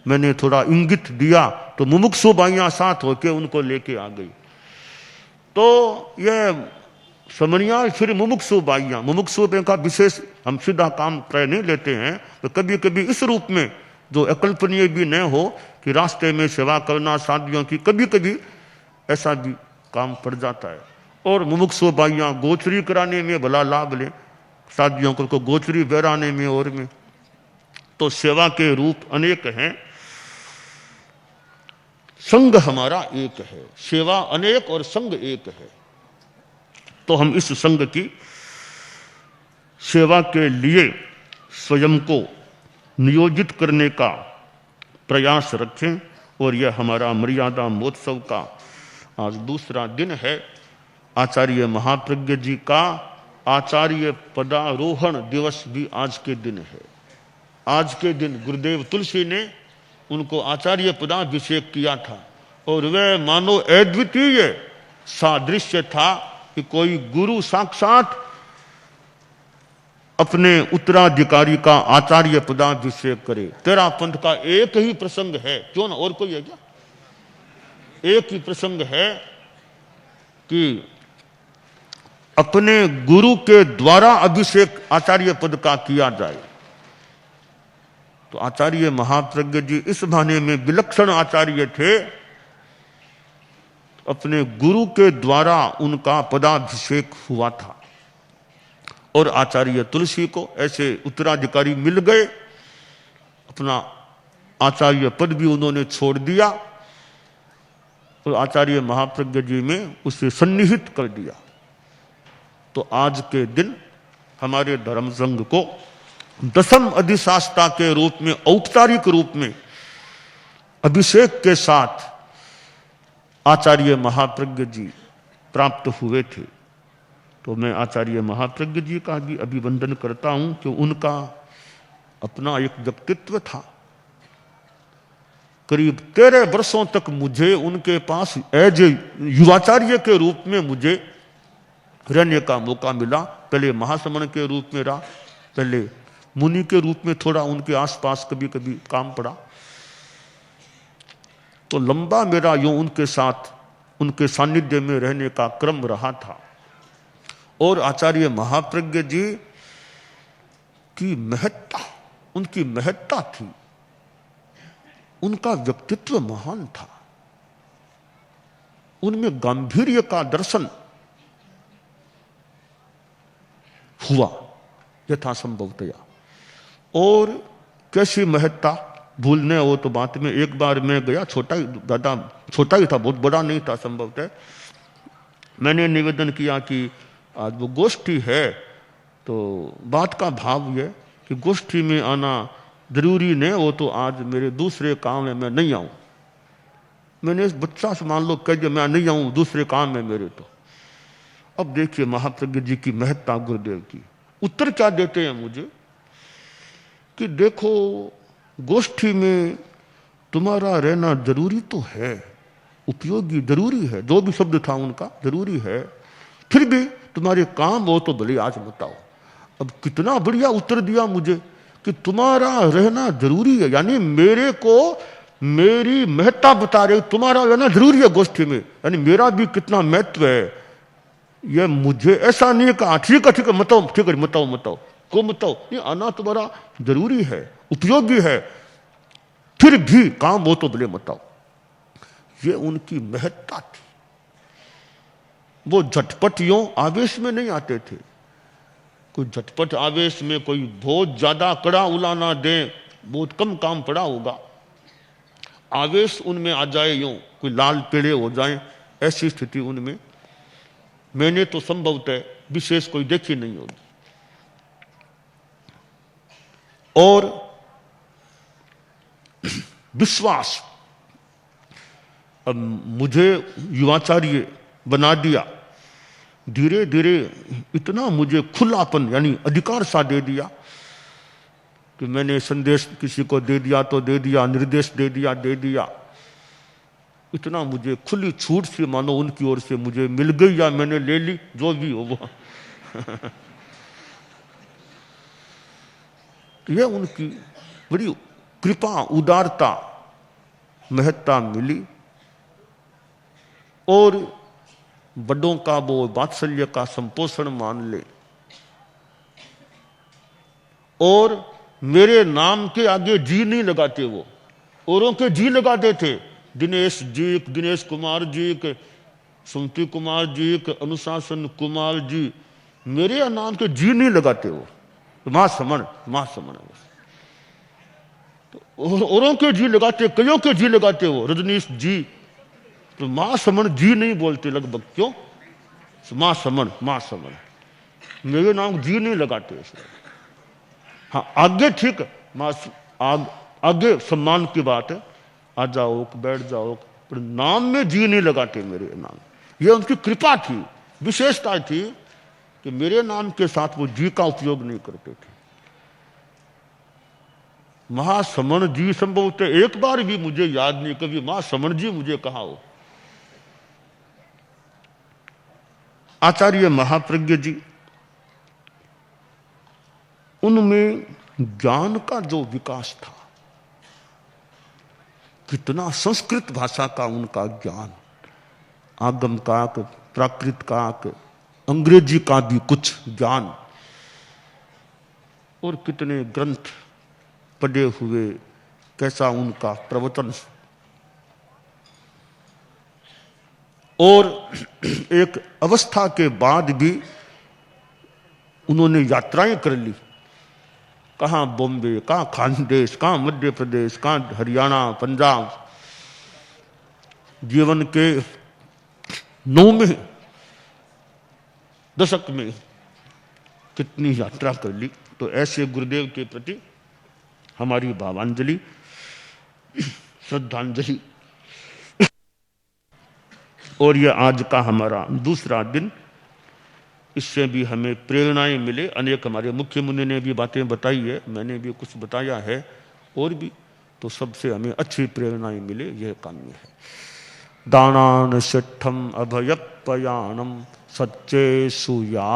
मैंने थोड़ा इंगित दिया तो मुमुक्षु भाइयां साथ होके उनको लेके आ गई। तो ये समनिया फिर मुमुक्षु भाइयां, मुमुक्षु का विशेष हम सीधा काम प्राय नहीं लेते हैं, तो कभी कभी इस रूप में जो अकल्पनीय भी न हो कि रास्ते में सेवा करना साध्वियों की, कभी कभी ऐसा भी काम पड़ जाता है। और मुमुक्षु भाइयां गोचरी कराने में भला लाभ ले, साध्वियों को गोचरी बहराने में और में। तो सेवा के रूप अनेक हैं, संघ हमारा एक है, सेवा अनेक और संघ एक है। तो हम इस संघ की सेवा के लिए स्वयं को नियोजित करने का प्रयास रखें। और यह हमारा मर्यादा महोत्सव का आज दूसरा दिन है। आचार्य महाप्रज्ञ जी का आचार्य पदारोहण दिवस भी आज के दिन है। आज के दिन गुरुदेव तुलसी ने उनको आचार्य पदाभिषेक किया था, और वह मानो अद्वितीय सादृश्य था कि कोई गुरु साक्षात अपने उत्तराधिकारी का आचार्य पदाभिषेक करे। तेरा पंथ का एक ही प्रसंग है, क्यों ना और कोई है क्या? एक ही प्रसंग है कि अपने गुरु के द्वारा अभिषेक आचार्य पद का किया जाए। तो आचार्य महाप्रज्ञ जी इस बहाने में विलक्षण आचार्य थे, अपने गुरु के द्वारा उनका पदाभिषेक हुआ था। और आचार्य तुलसी को ऐसे उत्तराधिकारी मिल गए, अपना आचार्य पद भी उन्होंने छोड़ दिया और आचार्य महाप्रज्ञ जी में उसे सन्निहित कर दिया। तो आज के दिन हमारे धर्म संघ को 10वीं अधिशास्ता के रूप में, औपचारिक रूप में अभिषेक के साथ आचार्य महाप्रज्ञ जी प्राप्त हुए थे। तो मैं आचार्य महाप्रज्ञ जी का भी अभिवंदन करता हूं कि उनका अपना एक व्यक्तित्व था। करीब 13 वर्षों तक मुझे उनके पास एज युवाचार्य के रूप में मुझे रहने का मौका मिला। पहले महासमण के रूप में रहा, पहले मुनि के रूप में थोड़ा उनके आसपास कभी कभी काम पड़ा। तो लंबा मेरा यूं उनके साथ, उनके सानिध्य में रहने का क्रम रहा था। और आचार्य महाप्रज्ञ जी की महत्ता, उनकी महत्ता थी, उनका व्यक्तित्व महान था, उनमें गांधीर्य का दर्शन हुआ यथासंभवतया। और कैसी महत्ता भूलने वो तो बात में। एक बार मैं गया, छोटा ही था, बहुत बड़ा नहीं था संभवतः। मैंने निवेदन किया कि आज वो गोष्ठी है, तो बात का भाव यह कि गोष्ठी में आना जरूरी नहीं, वो तो आज मेरे दूसरे काम में मैं नहीं आऊं। मैंने इस बच्चा से मान लो कह दिया मैं नहीं आऊं, दूसरे काम में मेरे। तो अब देखिए महाप्रज्ञ जी की महत्ता, गुरुदेव की उत्तर क्या देते हैं मुझे कि देखो गोष्ठी में तुम्हारा रहना जरूरी तो है, उपयोगी जरूरी है, जो भी शब्द था उनका जरूरी है, फिर भी तुम्हारे काम वो तो भले आज बताओ। अब कितना बढ़िया उत्तर दिया मुझे कि तुम्हारा रहना जरूरी है, यानी मेरे को मेरी महत्ता बता रहे, तुम्हारा रहना जरूरी है गोष्ठी में, यानी मेरा भी कितना महत्व है। यह मुझे ऐसा नहीं कहा ठीक है बताओ, ठीक है बताओ को बताओ, ये आना तुम्हारा जरूरी है, उपयोगी है, फिर भी काम वो तो भले बताओ। ये उनकी महत्ता थी। वो झटपट यों आवेश में नहीं आते थे। कोई झटपट आवेश में कोई बहुत ज्यादा कड़ा उलाना दे, बहुत कम काम पड़ा होगा, आवेश उनमें आ जाए, यूं कोई लाल पीड़े हो जाए, ऐसी स्थिति उनमें मैंने तो संभवतः विशेष कोई देखी नहीं होगी। और विश्वास, अब मुझे युवाचार्य बना दिया, धीरे धीरे इतना मुझे खुलापन यानी अधिकार सा दे दिया कि मैंने संदेश किसी को दे दिया तो दे दिया, निर्देश दे दिया, इतना मुझे खुली छूट से मानो उनकी ओर से मुझे मिल गई या मैंने ले ली, जो भी हो वो। यह उनकी बड़ी कृपा, उदारता, महत्ता मिली। और बड़ों का वो वात्सल्य का संपोषण मान ले। और मेरे नाम के आगे जी नहीं लगाते, वो औरों के जी लगाते थे। दिनेश जी, दिनेश कुमार जी के, सुमति कुमार जी के, अनुशासन कुमार जी, मेरे नाम के जी नहीं लगाते वो। मां समण तो औरों के जी लगाते, कईयों के जी लगाते वो, रजनीश जी, तो मां समण जी नहीं बोलते लगभग। क्यों? मां समण मेरे नाम जी नहीं लगाते। हाँ आगे ठीक, मां आगे सम्मान की बात है, आ जाओ बैठ जाओ, पर नाम में जी नहीं लगाते मेरे नाम। यह उनकी कृपा थी, विशेषता थी कि मेरे नाम के साथ वो जी का उपयोग नहीं करते थे। महासमण जी संभवतः एक बार भी मुझे याद नहीं कभी महासमण जी मुझे कहा हो। आचार्य महाप्रज्ञ जी, उनमें ज्ञान का जो विकास था, कितना संस्कृत भाषा का उनका ज्ञान, आगम का, प्राकृत का, अंग्रेजी का भी कुछ ज्ञान, और कितने ग्रंथ पढ़े हुए, कैसा उनका प्रवचन। और एक अवस्था के बाद भी उन्होंने यात्राएं कर ली, कहाँ बॉम्बे, कहाँ खानदेश, कहाँ मध्य प्रदेश, कहाँ हरियाणा, पंजाब। जीवन के 9वें दशक में कितनी यात्रा कर ली। तो ऐसे गुरुदेव के प्रति हमारी भावांजलि, श्रद्धांजलि। और यह आज का हमारा दूसरा दिन, इससे भी हमें प्रेरणाएं मिले। अनेक हमारे मुख्य मुनि ने भी बातें बताई है, मैंने भी कुछ बताया है, और भी, तो सबसे हमें अच्छी प्रेरणाएं मिले, यह काम्य है। दानान सिद्धम अभयपयानम सच्चेषु या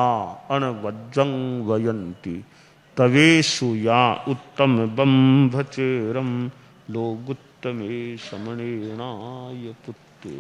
अनवज्जं वयन्ति तवेषु या उत्तम बंभचेरम लोगुत्तमे समणेनाय पुत्ते।